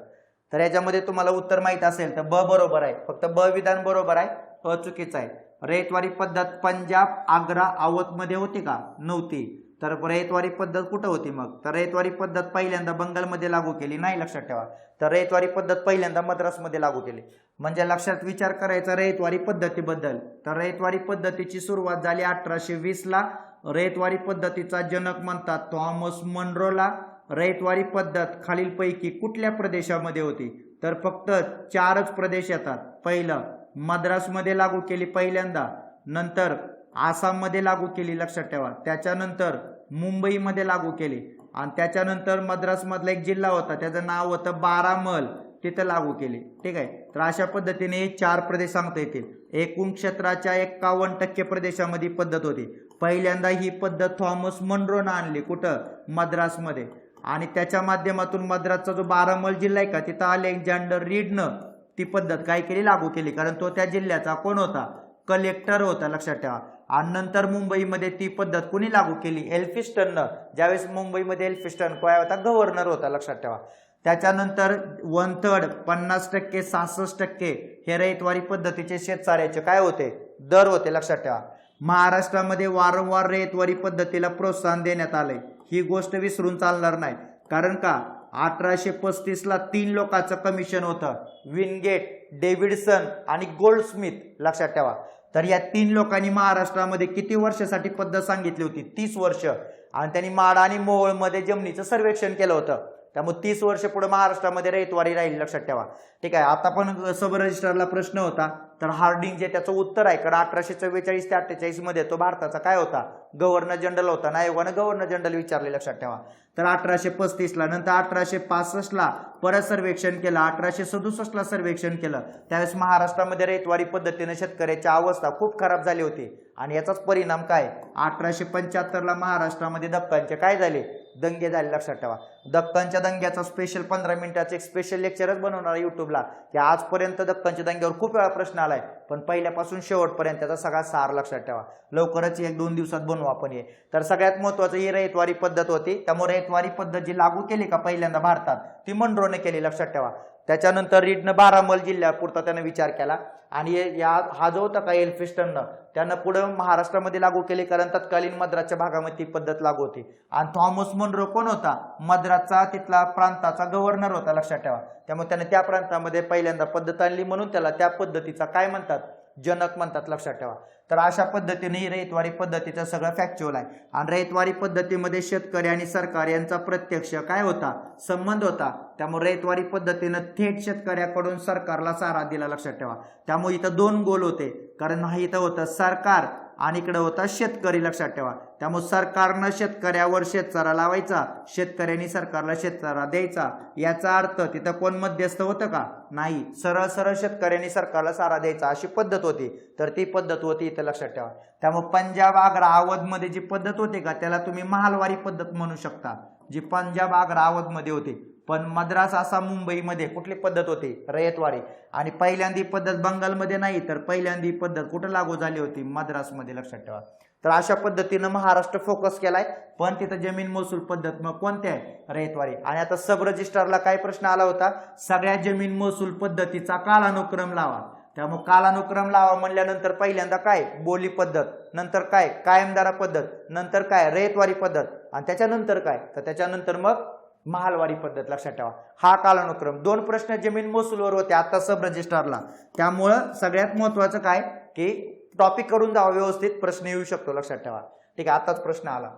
तर याच्यामध्ये तुम्हाला उत्तर माहित असेल तर ब बरोबर आहे, फक्त ब विधान बरोबर आहे, अ चुकीचं आहे. रयतवारी पद्धत पंजाब आग्रा अवधमध्ये होती का? नव्हती. तर रयतवारी पद्धत कुठं होती मग? तर रयतवारी पद्धत पहिल्यांदा बंगालमध्ये लागू केली नाही, लक्षात ठेवा. तर रयतवारी पद्धत पहिल्यांदा मद्रासमध्ये लागू केली. म्हणजे लक्षात विचार करायचा रयतवारी पद्धतीबद्दल. तर रयतवारी पद्धतीची सुरुवात झाली 1820ला रयतवारी पद्धतीचा जनक म्हणतात थॉमस मनरोला. रयतवारी पद्धत खालीलपैकी कुठल्या प्रदेशामध्ये होती? तर फक्त 4च प्रदेश येतात. पहिलं मद्रासमध्ये लागू केली पहिल्यांदा, नंतर आसाममध्ये लागू केली लक्षात ठेवा, त्याच्यानंतर मुंबईमध्ये लागू केली आणि त्याच्यानंतर मद्रासमधला एक जिल्हा होता त्याचं नाव होतं बारामल, तिथं लागू केली. ठीक आहे. तर अशा पद्धतीने 4 प्रदेश सांगता येतील. एकूण क्षेत्राच्या 51% प्रदेशामध्ये पद्धत होती. पहिल्यांदा ही पद्धत थॉमस मनरोने आणली कुठं? मद्रासमध्ये. आणि त्याच्या माध्यमातून मद्रासचा जो बारामल जिल्हा आहे का तिथं अलेक्झांडर रीडनं ती पद्धत काय केली? लागू केली. कारण तो त्या जिल्ह्याचा कोण होता? कलेक्टर होता लक्षात ठेवा. आणि नंतर मुंबईमध्ये ती पद्धत कोणी लागू केली? एल्फिस्टननं. ज्यावेळेस मुंबईमध्ये एल्फिस्टन काय होता? गव्हर्नर होता लक्षात ठेवा. त्याच्यानंतर 1/3 50% 66% हे रयतवारी पद्धतीचे शेतसाऱ्याचे काय होते? दर होते लक्षात ठेवा. महाराष्ट्रामध्ये वारंवार रयतवारी पद्धतीला प्रोत्साहन देण्यात आलंय. ही गोष्ट विसरून चालणार नाही. कारण का 1835ला 3 लोकांचं कमिशन होतं, विनगेट, डेव्हिडसन आणि गोल्डस्मिथ लक्षात ठेवा. तर या 3 लोकांनी महाराष्ट्रामध्ये किती वर्षासाठी पद्धत सांगितली होती? 30 वर्ष. आणि त्यांनी माडा आणि मोहोळमध्ये जमिनीचं सर्वेक्षण केलं होतं. त्यामुळे 30 वर्ष पुढे महाराष्ट्रामध्ये रयतवारी राहील लक्षात ठेवा. ठीक आहे. आता पण सब रजिस्ट्रारला प्रश्न होता, तर हार्डिंग जे त्याचं उत्तर आहे कारण 1844 ते 48 मध्ये तो भारताचा काय होता? गव्हर्नर जनरल होता. आयोगानं गव्हर्नर जनरल विचारले लक्षात ठेवा. तर 1835ला, नंतर 1865ला परत सर्वेक्षण केलं, 1867ला सर्वेक्षण केलं. त्यावेळेस महाराष्ट्रामध्ये रयतवारी पद्धतीने शेतकऱ्याची अवस्था खूप खराब झाली होती. आणि याचाच परिणाम काय? 1875ला महाराष्ट्रामध्ये दक्कनचे काय झाले? दंगे झाले लक्षात ठेवा. दक्कनच्या दंग्याचा स्पेशल 15 मिनिटाचं एक स्पेशल लेक्चरच बनवणार युट्यूबला, की आजपर्यंत दक्कनच्या दंग्यावर खूप वेळा प्रश्न आलाय, पण पहिल्यापासून शेवटपर्यंत त्याचा सगळा सार लक्षात ठेवा. लवकरच 1-2 दिवसात बनवू आपण हे. तर सगळ्यात महत्वाचं ही रयतवारी पद्धत होती. त्यामुळे रयतवारी पद्धत जी लागू केली का पहिल्यांदा भारतात ती मनरोने केली लक्षात ठेवा. त्याच्यानंतर रीडनं बारामल जिल्ह्यापुरता त्यानं विचार केला आणि हा जो होता का एल्फिस्टननं त्यानं पुढे महाराष्ट्रामध्ये लागू केली कारण तत्कालीन मद्रासच्या भागामध्ये ती पद्धत लागू होती. आणि थॉमस मनरो कोण होता? मद्रासचा तिथला प्रांताचा गव्हर्नर होता लक्षात ठेवा. त्यामुळे त्याने त्या प्रांतामध्ये पहिल्यांदा पद्धत आणली म्हणून त्याला त्या पद्धतीचा काय म्हणतात? जनक म्हणतात लक्षात ठेवा. तर अशा पद्धतीने ही रयतवारी पद्धतीचं सगळं फॅक्च्युअल आहे. आणि रयतवारी पद्धतीमध्ये शेतकरी आणि सरकार यांचा प्रत्यक्ष काय होता? संबंध होता. त्यामुळे रयतवारी पद्धतीनं थेट शेतकऱ्याकडून सरकारला सारा दिला लक्षात ठेवा. त्यामुळे इथं 2 गोल होते, कारण हा इथं होतं सरकार आणि इकडे होता शेतकरी लक्षात ठेवा. त्यामुळे सरकारनं शेतकऱ्यावर शेतसारा लावायचा, शेतकऱ्यांनी सरकारला शेतसारा द्यायचा. याचा अर्थ तिथं कोण मध्यस्थ होतं का? नाही. सरळ सरळ शेतकऱ्यांनी सरकारला सारा द्यायचा अशी पद्धत होती. तर ती पद्धत होती इथं लक्षात ठेवा. त्यामुळे पंजाब, आग्रा, अवधमध्ये जी पद्धत होती का त्याला तुम्ही महालवारी पद्धत म्हणू शकता, जी पंजाब, आग्रा, अवधमध्ये होती. पण मद्रास, आसाम, मुंबईमध्ये कुठली पद्धत होती? रयतवारी. आणि पहिल्यांदी पद्धत बंगालमध्ये नाही, तर पहिल्यांदी पद्धत कुठं लागू झाली होती? मद्रासमध्ये लक्षात ठेवा. तर अशा पद्धतीनं महाराष्ट्र फोकस केलाय, पण तिथं जमीन महसूल पद्धत मग कोणती आहे? रयतवारी. आणि आता सब रजिस्ट्रारला काय प्रश्न आला होता? सगळ्या जमीन महसूल पद्धतीचा कालानुक्रम लावा. त्यामुळे कालानुक्रम लावा म्हणल्यानंतर पहिल्यांदा काय? बोली पद्धत, नंतर काय? कायमदारा पद्धत, नंतर काय? रयतवारी पद्धत, आणि त्याच्यानंतर काय? तर त्याच्यानंतर मग महालवारी पद्धत लक्षात ठेवा. हा कालानुक्रम. 2 प्रश्न जमीन महसूलवर होते आता सब रजिस्ट्रारला. त्यामुळं सगळ्यात महत्वाचं काय की टॉपिक करून जावा, व्यवस्थित प्रश्न येऊ शकतो लक्षात ठेवा. ठीक आहे. आताच प्रश्न आला.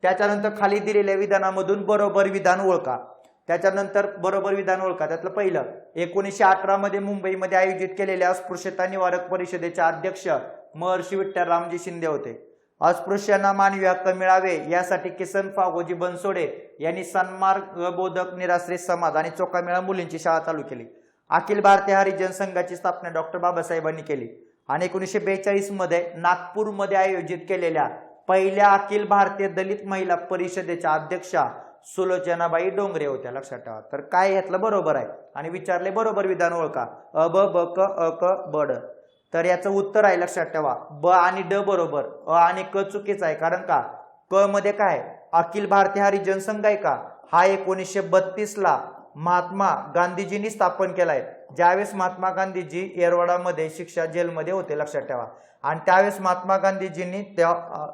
त्याच्यानंतर खाली दिलेल्या विधानामधून बरोबर विधान ओळखा. त्याच्यानंतर बरोबर विधान ओळखा. त्यातलं पहिलं 1918 मध्ये मुंबईमध्ये आयोजित केलेल्या अस्पृश्यता निवारक परिषदेचे अध्यक्ष महर्षी विठ्ठलरामजी शिंदे होते. अस्पृश्यांना मानवी हक्क मिळावे यासाठी किसन फागोजी बनसोडे यांनी सन्मार्गबोधक निराश्रित समाज आणि चोखामेळा मुलींची शाळा चालू केली. अखिल भारतीय हरिजन संघाची स्थापना डॉक्टर बाबासाहेबांनी केली. आणि 1942 मध्ये नागपूरमध्ये आयोजित केलेल्या पहिल्या अखिल भारतीय दलित महिला परिषदेच्या अध्यक्षा सुलोचनाबाई डोंगरे होत्या लक्षात ठेवा. तर काय यातलं बरोबर आहे? आणि विचारले बरोबर विधान ओळखा. अ ब ब क अ क ब ड. तर याचं उत्तर आहे लक्षात ठेवा ब आणि ड बरोबर, अ आणि क चुकीचं आहे. कारण का? क मध्ये काय? अखिल भारतीय हरिजन संघ आहे का? हा 1932ला महात्मा गांधीजींनी स्थापन केलाय. ज्यावेळेस महात्मा गांधीजी येरवडामध्ये शिक्षा जेलमध्ये होते लक्षात ठेवा. आणि त्यावेळेस महात्मा गांधीजींनी त्या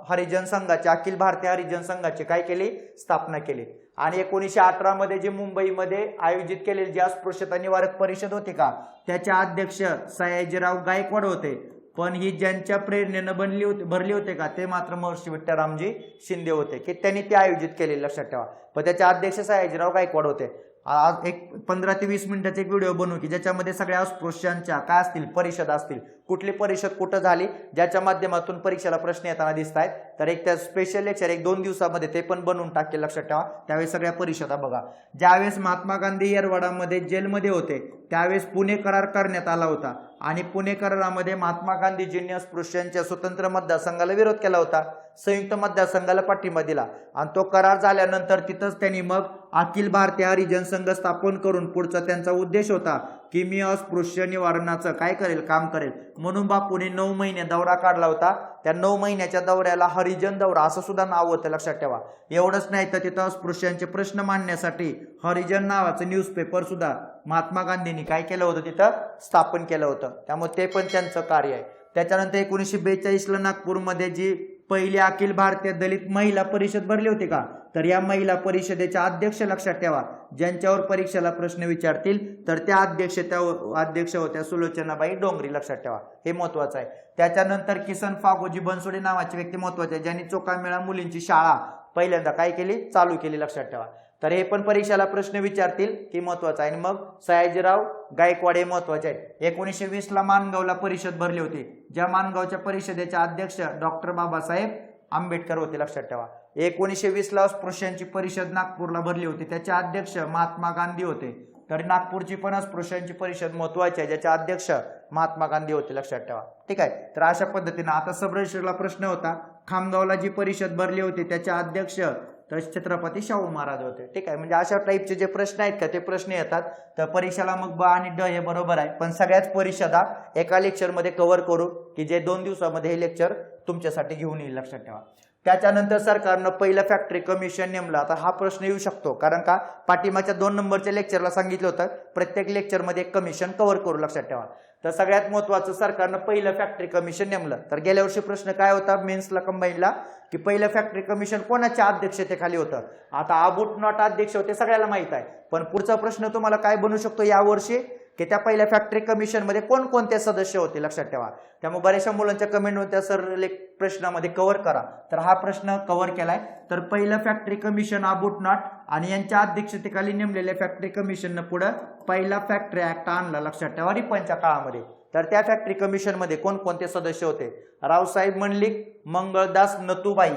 हरिजन संघाची, अखिल भारतीय हरिजन संघाची काय केली? स्थापना केली. आणि 1918 मध्ये जे मुंबईमध्ये आयोजित केलेली जी अस्पृश्यता निवारक परिषद होती का त्याचे अध्यक्ष सयाजीराव गायकवाड होते. पण ही ज्यांच्या प्रेरणेनं भरली होते का ते मात्र महर्षी विठ्ठलरामजी शिंदे होते की त्यांनी ते आयोजित केले, लक्षात ठेवा. पण त्याचे अध्यक्ष सयाजीराव गायकवाड होते. आज एक 15 ते 20 मिनिटाचा एक व्हिडिओ बनवू की ज्याच्यामध्ये सगळ्या अस्पृश्यांच्या काय असतील परिषद असतील, कुठली परिषद कुठं झाली, ज्याच्या माध्यमातून परीक्षेला प्रश्न येताना दिसत आहेत. तर एक त्या स्पेशल लेक्चर 1-2 दिवसामध्ये ते पण बनवून टाकेल, लक्षात ठेवा. त्यावेळेस सगळ्या परिषदा बघा. ज्यावेळेस महात्मा गांधी येरवाडामध्ये जेलमध्ये होते त्यावेळेस पुणे करार करण्यात आला होता आणि पुणे करारामध्ये महात्मा गांधीजींनी अस्पृश्यांच्या स्वतंत्र मतदारसंघाला विरोध केला होता, संयुक्त मतदारसंघाला पाठिंबा दिला आणि तो करार झाल्यानंतर तिथंच त्यांनी मग अखिल भारतीय हरिजन संघ स्थापन करून पुढचा त्यांचा उद्देश होता की मी अस्पृश्य निवारणाचं काय करेल, काम करेल. म्हणून बापूने 9 महिने दौरा काढला होता. त्या 9 महिन्याच्या दौऱ्याला हरिजन दौरा असं सुद्धा नाव होतं, लक्षात ठेवा. एवढंच नाही तर तिथं अस्पृश्यांचे प्रश्न मांडण्यासाठी हरिजन नावाचं न्यूजपेपर सुद्धा महात्मा गांधींनी काय केलं होतं, तिथं स्थापन केलं होतं. त्यामुळे ते पण त्यांचं कार्य आहे. त्याच्यानंतर 1942ला नागपूरमध्ये जी पहिली अखिल भारतीय दलित महिला परिषद भरली होती का, तर या महिला परिषदेच्या अध्यक्ष, लक्षात ठेवा, ज्यांच्यावर परीक्षेला प्रश्न विचारतील तर त्या अध्यक्ष होत्या सुलोचनाबाई डोंगरी, लक्षात ठेवा. हे महत्वाचं आहे. त्याच्यानंतर किसन फागोजी बनसोडे नावाची व्यक्ती महत्वाची आहे, ज्यांनी चोकामेळा मुलींची शाळा पहिल्यांदा काय केली, चालू केली, लक्षात ठेवा. तर हे पण परीक्षेला प्रश्न विचारतील की महत्वाचं आहे. आणि मग सयाजीराव गायकवाड हे महत्वाचे आहेत. 1920ला माणगावला परिषद भरली होती, ज्या माणगावच्या परिषदेचे अध्यक्ष डॉक्टर बाबासाहेब आंबेडकर होते, लक्षात ठेवा. 1920ला अस्पृश्यांची परिषद नागपूरला भरली होती, त्याचे अध्यक्ष महात्मा गांधी होते. तर नागपूरची पण अस्पृश्यांची परिषद महत्वाची आहे, ज्याचे अध्यक्ष महात्मा गांधी होते, लक्षात ठेवा. ठीक आहे. तर अशा पद्धतीने आता सबरेशनला प्रश्न होता, खामगावला जी परिषद भरली होती त्याचे अध्यक्ष तर छत्रपती शाहू महाराज होते. ठीक आहे. म्हणजे अशा टाईपचे जे प्रश्न आहेत का ते प्रश्न येतात. तर परीक्षेला मग ब आणि ड हे बरोबर आहे. पण सगळ्याच परिषदा एका लेक्चरमध्ये कव्हर करू की जे 2 दिवसामध्ये हे लेक्चर तुमच्यासाठी घेऊन येईल, लक्षात ठेवा. त्याच्यानंतर सरकारनं पहिलं फॅक्टरी कमिशन नेमलं. आता हा प्रश्न येऊ शकतो कारण का पाठीमागच्या 2 नंबरच्या लेक्चरला सांगितलं होतं प्रत्येक लेक्चरमध्ये एक कमिशन कव्हर करू, लक्षात ठेवा. तर सगळ्यात महत्वाचं सरकारनं पहिलं फॅक्टरी कमिशन नेमलं. तर गेल्या वर्षी प्रश्न काय होता मेन्सला कंबाईनला की पहिलं फॅक्टरी कमिशन कोणाच्या अध्यक्षतेखाली होतं. आता आबुट नॉट अध्यक्ष होते सगळ्याला माहित आहे. पण पुढचा प्रश्न तुम्हाला काय बनू शकतो यावर्षी की त्या पहिल्या फॅक्टरी कमिशन मध्ये कोणकोणते सदस्य होते, लक्षात ठेवा. त्यामुळे बऱ्याचशा मुलांच्या कमेंट होत्या सर प्रश्नामध्ये कव्हर करा. तर हा प्रश्न कव्हर केलाय. तर पहिलं फॅक्टरी कमिशन आबुट नॉट आणि यांच्या अध्यक्षतेखाली नेमलेल्या फॅक्टरी कमिशननं पुढे पहिला फॅक्टरी ऍक्ट आणला, लक्षात ठेवा, रिपनच्या काळामध्ये. तर त्या फॅक्टरी कमिशन मध्ये कोणकोणते सदस्य होते, रावसाहेब मंडलिक, मंगळदास नथुबाई,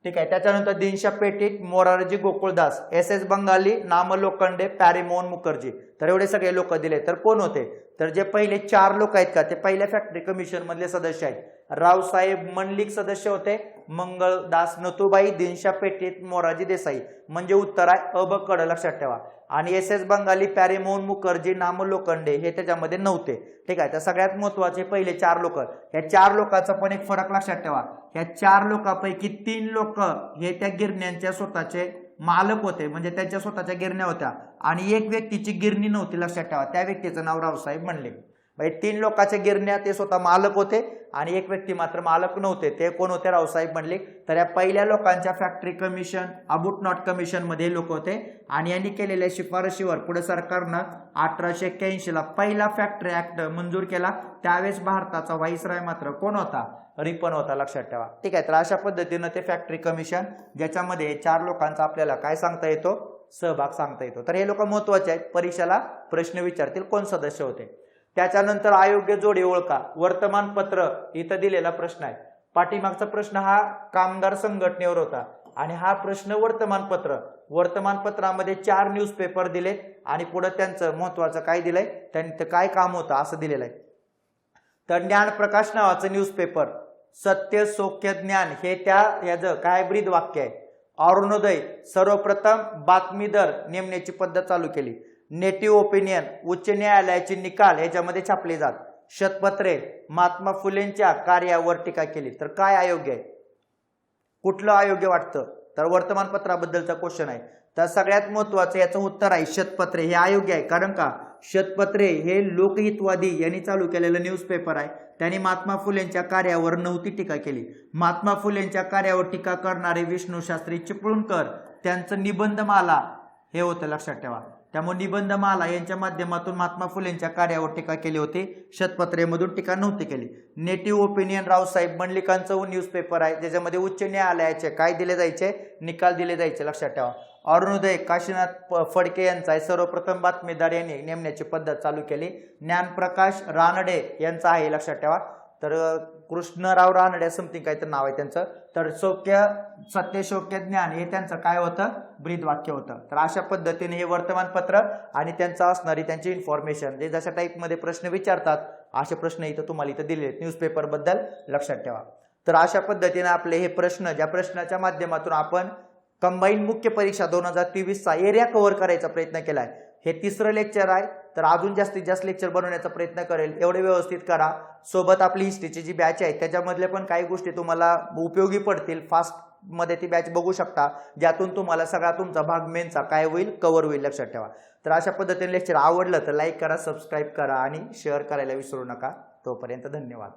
ठीक आहे. त्याच्यानंतर दिनशा पेटीट, मोरारजी गोकुळदास, एस बंगाली, नाम लोखंडे, प्यारेमोहन मुखर्जी. तर एवढे सगळे लोक दिले. तर कोण होते, तर जे पहिले 4 लोक आहेत का ते पहिल्या फॅक्टरी कमिशन मधले सदस्य आहेत. रावसाहेब मंडलिक सदस्य होते, मंगळदास नथुबाई, दिनशा पेटीट, मोरारजी देसाई. म्हणजे उत्तर आहे अ ब क, लक्षात ठेवा. आणि एस बंगाली, प्यारेमोहन मुखर्जी, नाम लोखंडे हे त्याच्यामध्ये नव्हते. ठीक आहे. तर सगळ्यात महत्वाचे पहिले 4 लोक. या 4 लोकांचा पण एक फरक लक्षात ठेवा. या 4 लोकांपैकी 3 लोक हे त्या गिरण्यांच्या स्वतःचे मालक होते, म्हणजे त्यांच्या स्वतःच्या गिरण्या होत्या. आणि एक व्यक्तीची गिरणी नव्हती, लक्षात ठेवा. त्या व्यक्तीचं नाव रावसाहेब मंडलिक. म्हणजे 3 लोकांच्या गिरण्या ते स्वतः मालक होते आणि एक व्यक्ती मात्र मालक नव्हते. ते कोण होते, रावसाहेब मंडलिक. तर या पहिल्या लोकांच्या फॅक्टरी कमिशन आबुट नॉट कमिशन मध्ये लोक होते. आणि यांनी केलेल्या शिफारशीवर पुढे सरकारनं 1881ला पहिला फॅक्टरी ऍक्ट मंजूर केला. त्यावेळेस भारताचा व्हाईसराय मात्र कोण होता, रिपन होता, लक्षात ठेवा. ठीक आहे. तर अशा पद्धतीनं ते फॅक्टरी कमिशन ज्याच्यामध्ये 4 लोकांचा आपल्याला काय सांगता येतो, सहभाग सांगता येतो. तर हे लोक महत्वाचे आहेत, परीक्षेला प्रश्न विचारतील कोण सदस्य होते. त्याच्यानंतर अयोग्य जोडी ओळखा. वर्तमानपत्र इथं दिलेला प्रश्न आहे. पाठीमागचा प्रश्न हा कामगार संघटनेवर होता आणि हा प्रश्न वर्तमानपत्रामध्ये 4 न्यूजपेपर दिले आणि पुढे त्यांचं महत्वाचं काय दिलंय, त्यांचं काय काम होतं असं दिलेलं आहे. तर ज्ञानप्रकाश नावाचं न्यूजपेपर, सत्य सौख्य ज्ञान हे त्या याचं काय ब्रीद वाक्य आहे. अरुणोदय सर्वप्रथम बातमीदार नेमण्याची पद्धत चालू केली. नेटिव्ह ओपिनियन उच्च न्यायालयाचे निकाल याच्यामध्ये छापले जात. शतपत्रे महात्मा फुलेंच्या कार्यावर टीका केली. तर काय अयोग्य आहे, कुठलं अयोग्य वाटतं, तर वर्तमानपत्राबद्दलचा क्वेश्चन आहे. तर सगळ्यात महत्वाचं याचं उत्तर आहे शतपत्रे हे अयोग्य आहे. कारण का, शतपत्रे हे लोकहितवादी यांनी चालू केलेलं न्यूजपेपर आहे. त्यांनी महात्मा फुलेंच्या कार्यावर नव्हती टीका केली. महात्मा फुलेंच्या कार्यावर टीका करणारे विष्णू शास्त्री चिपळूणकर त्यांचं निबंधमाला हे होतं, लक्षात ठेवा. त्यामुळे निबंधमाला यांच्या माध्यमातून महात्मा फुलेंच्या कार्यावर टीका केली होती, शतपत्रेमधून टीका नव्हती केली. नेटिव्ह ओपिनियन रावसाहेब मंडलिकांचं न्यूजपेपर आहे, ज्याच्यामध्ये उच्च न्यायालयाचे काय दिले जायचे, निकाल दिले जायचे, लक्षात ठेवा. अरुणोदय काशीनाथ फडके यांचा आहे, सर्वप्रथम बातमीदार यांनी नेमण्याची पद्धत चालू केली. ज्ञानप्रकाश रानडे यांचा आहे, लक्षात ठेवा. तर कृष्णराव रानडे समथिंग काय तर नाव आहे त्यांचं. तर सत्यशोक्य ज्ञान हे त्यांचं काय होतं, ब्रीदवाक्य होतं. तर अशा पद्धतीने हे वर्तमानपत्र आणि त्यांचं असणारी त्यांची इन्फॉर्मेशन, जे जशा टाईपमध्ये प्रश्न विचारतात असे प्रश्न इथं तुम्हाला इथं दिले आहेत न्यूजपेपर बद्दल, लक्षात ठेवा. तर अशा पद्धतीने आपले हे प्रश्न, ज्या प्रश्नाच्या माध्यमातून आपण कंबाईन मुख्य परीक्षा 2023चा एरिया कव्हर करायचा प्रयत्न केलाय. हे तिसरं लेक्चर आहे, तर अजून जास्तीत जास्त लेक्चर बनवण्याचा प्रयत्न करेल. एवढे व्यवस्थित करा. सोबत आपली हिस्ट्रीची जी बॅच आहे त्याच्यामधले पण काही गोष्टी तुम्हाला उपयोगी पडतील. फास्टमध्ये ती बॅच बघू शकता, ज्यातून तुम्हाला सगळा तुमचा भाग मेनचा काय होईल, कव्हर होईल, लक्षात ठेवा. तर अशा पद्धतीने लेक्चर आवडलं तर लाईक करा, सबस्क्राईब करा आणि शेअर करायला विसरू नका. तोपर्यंत धन्यवाद.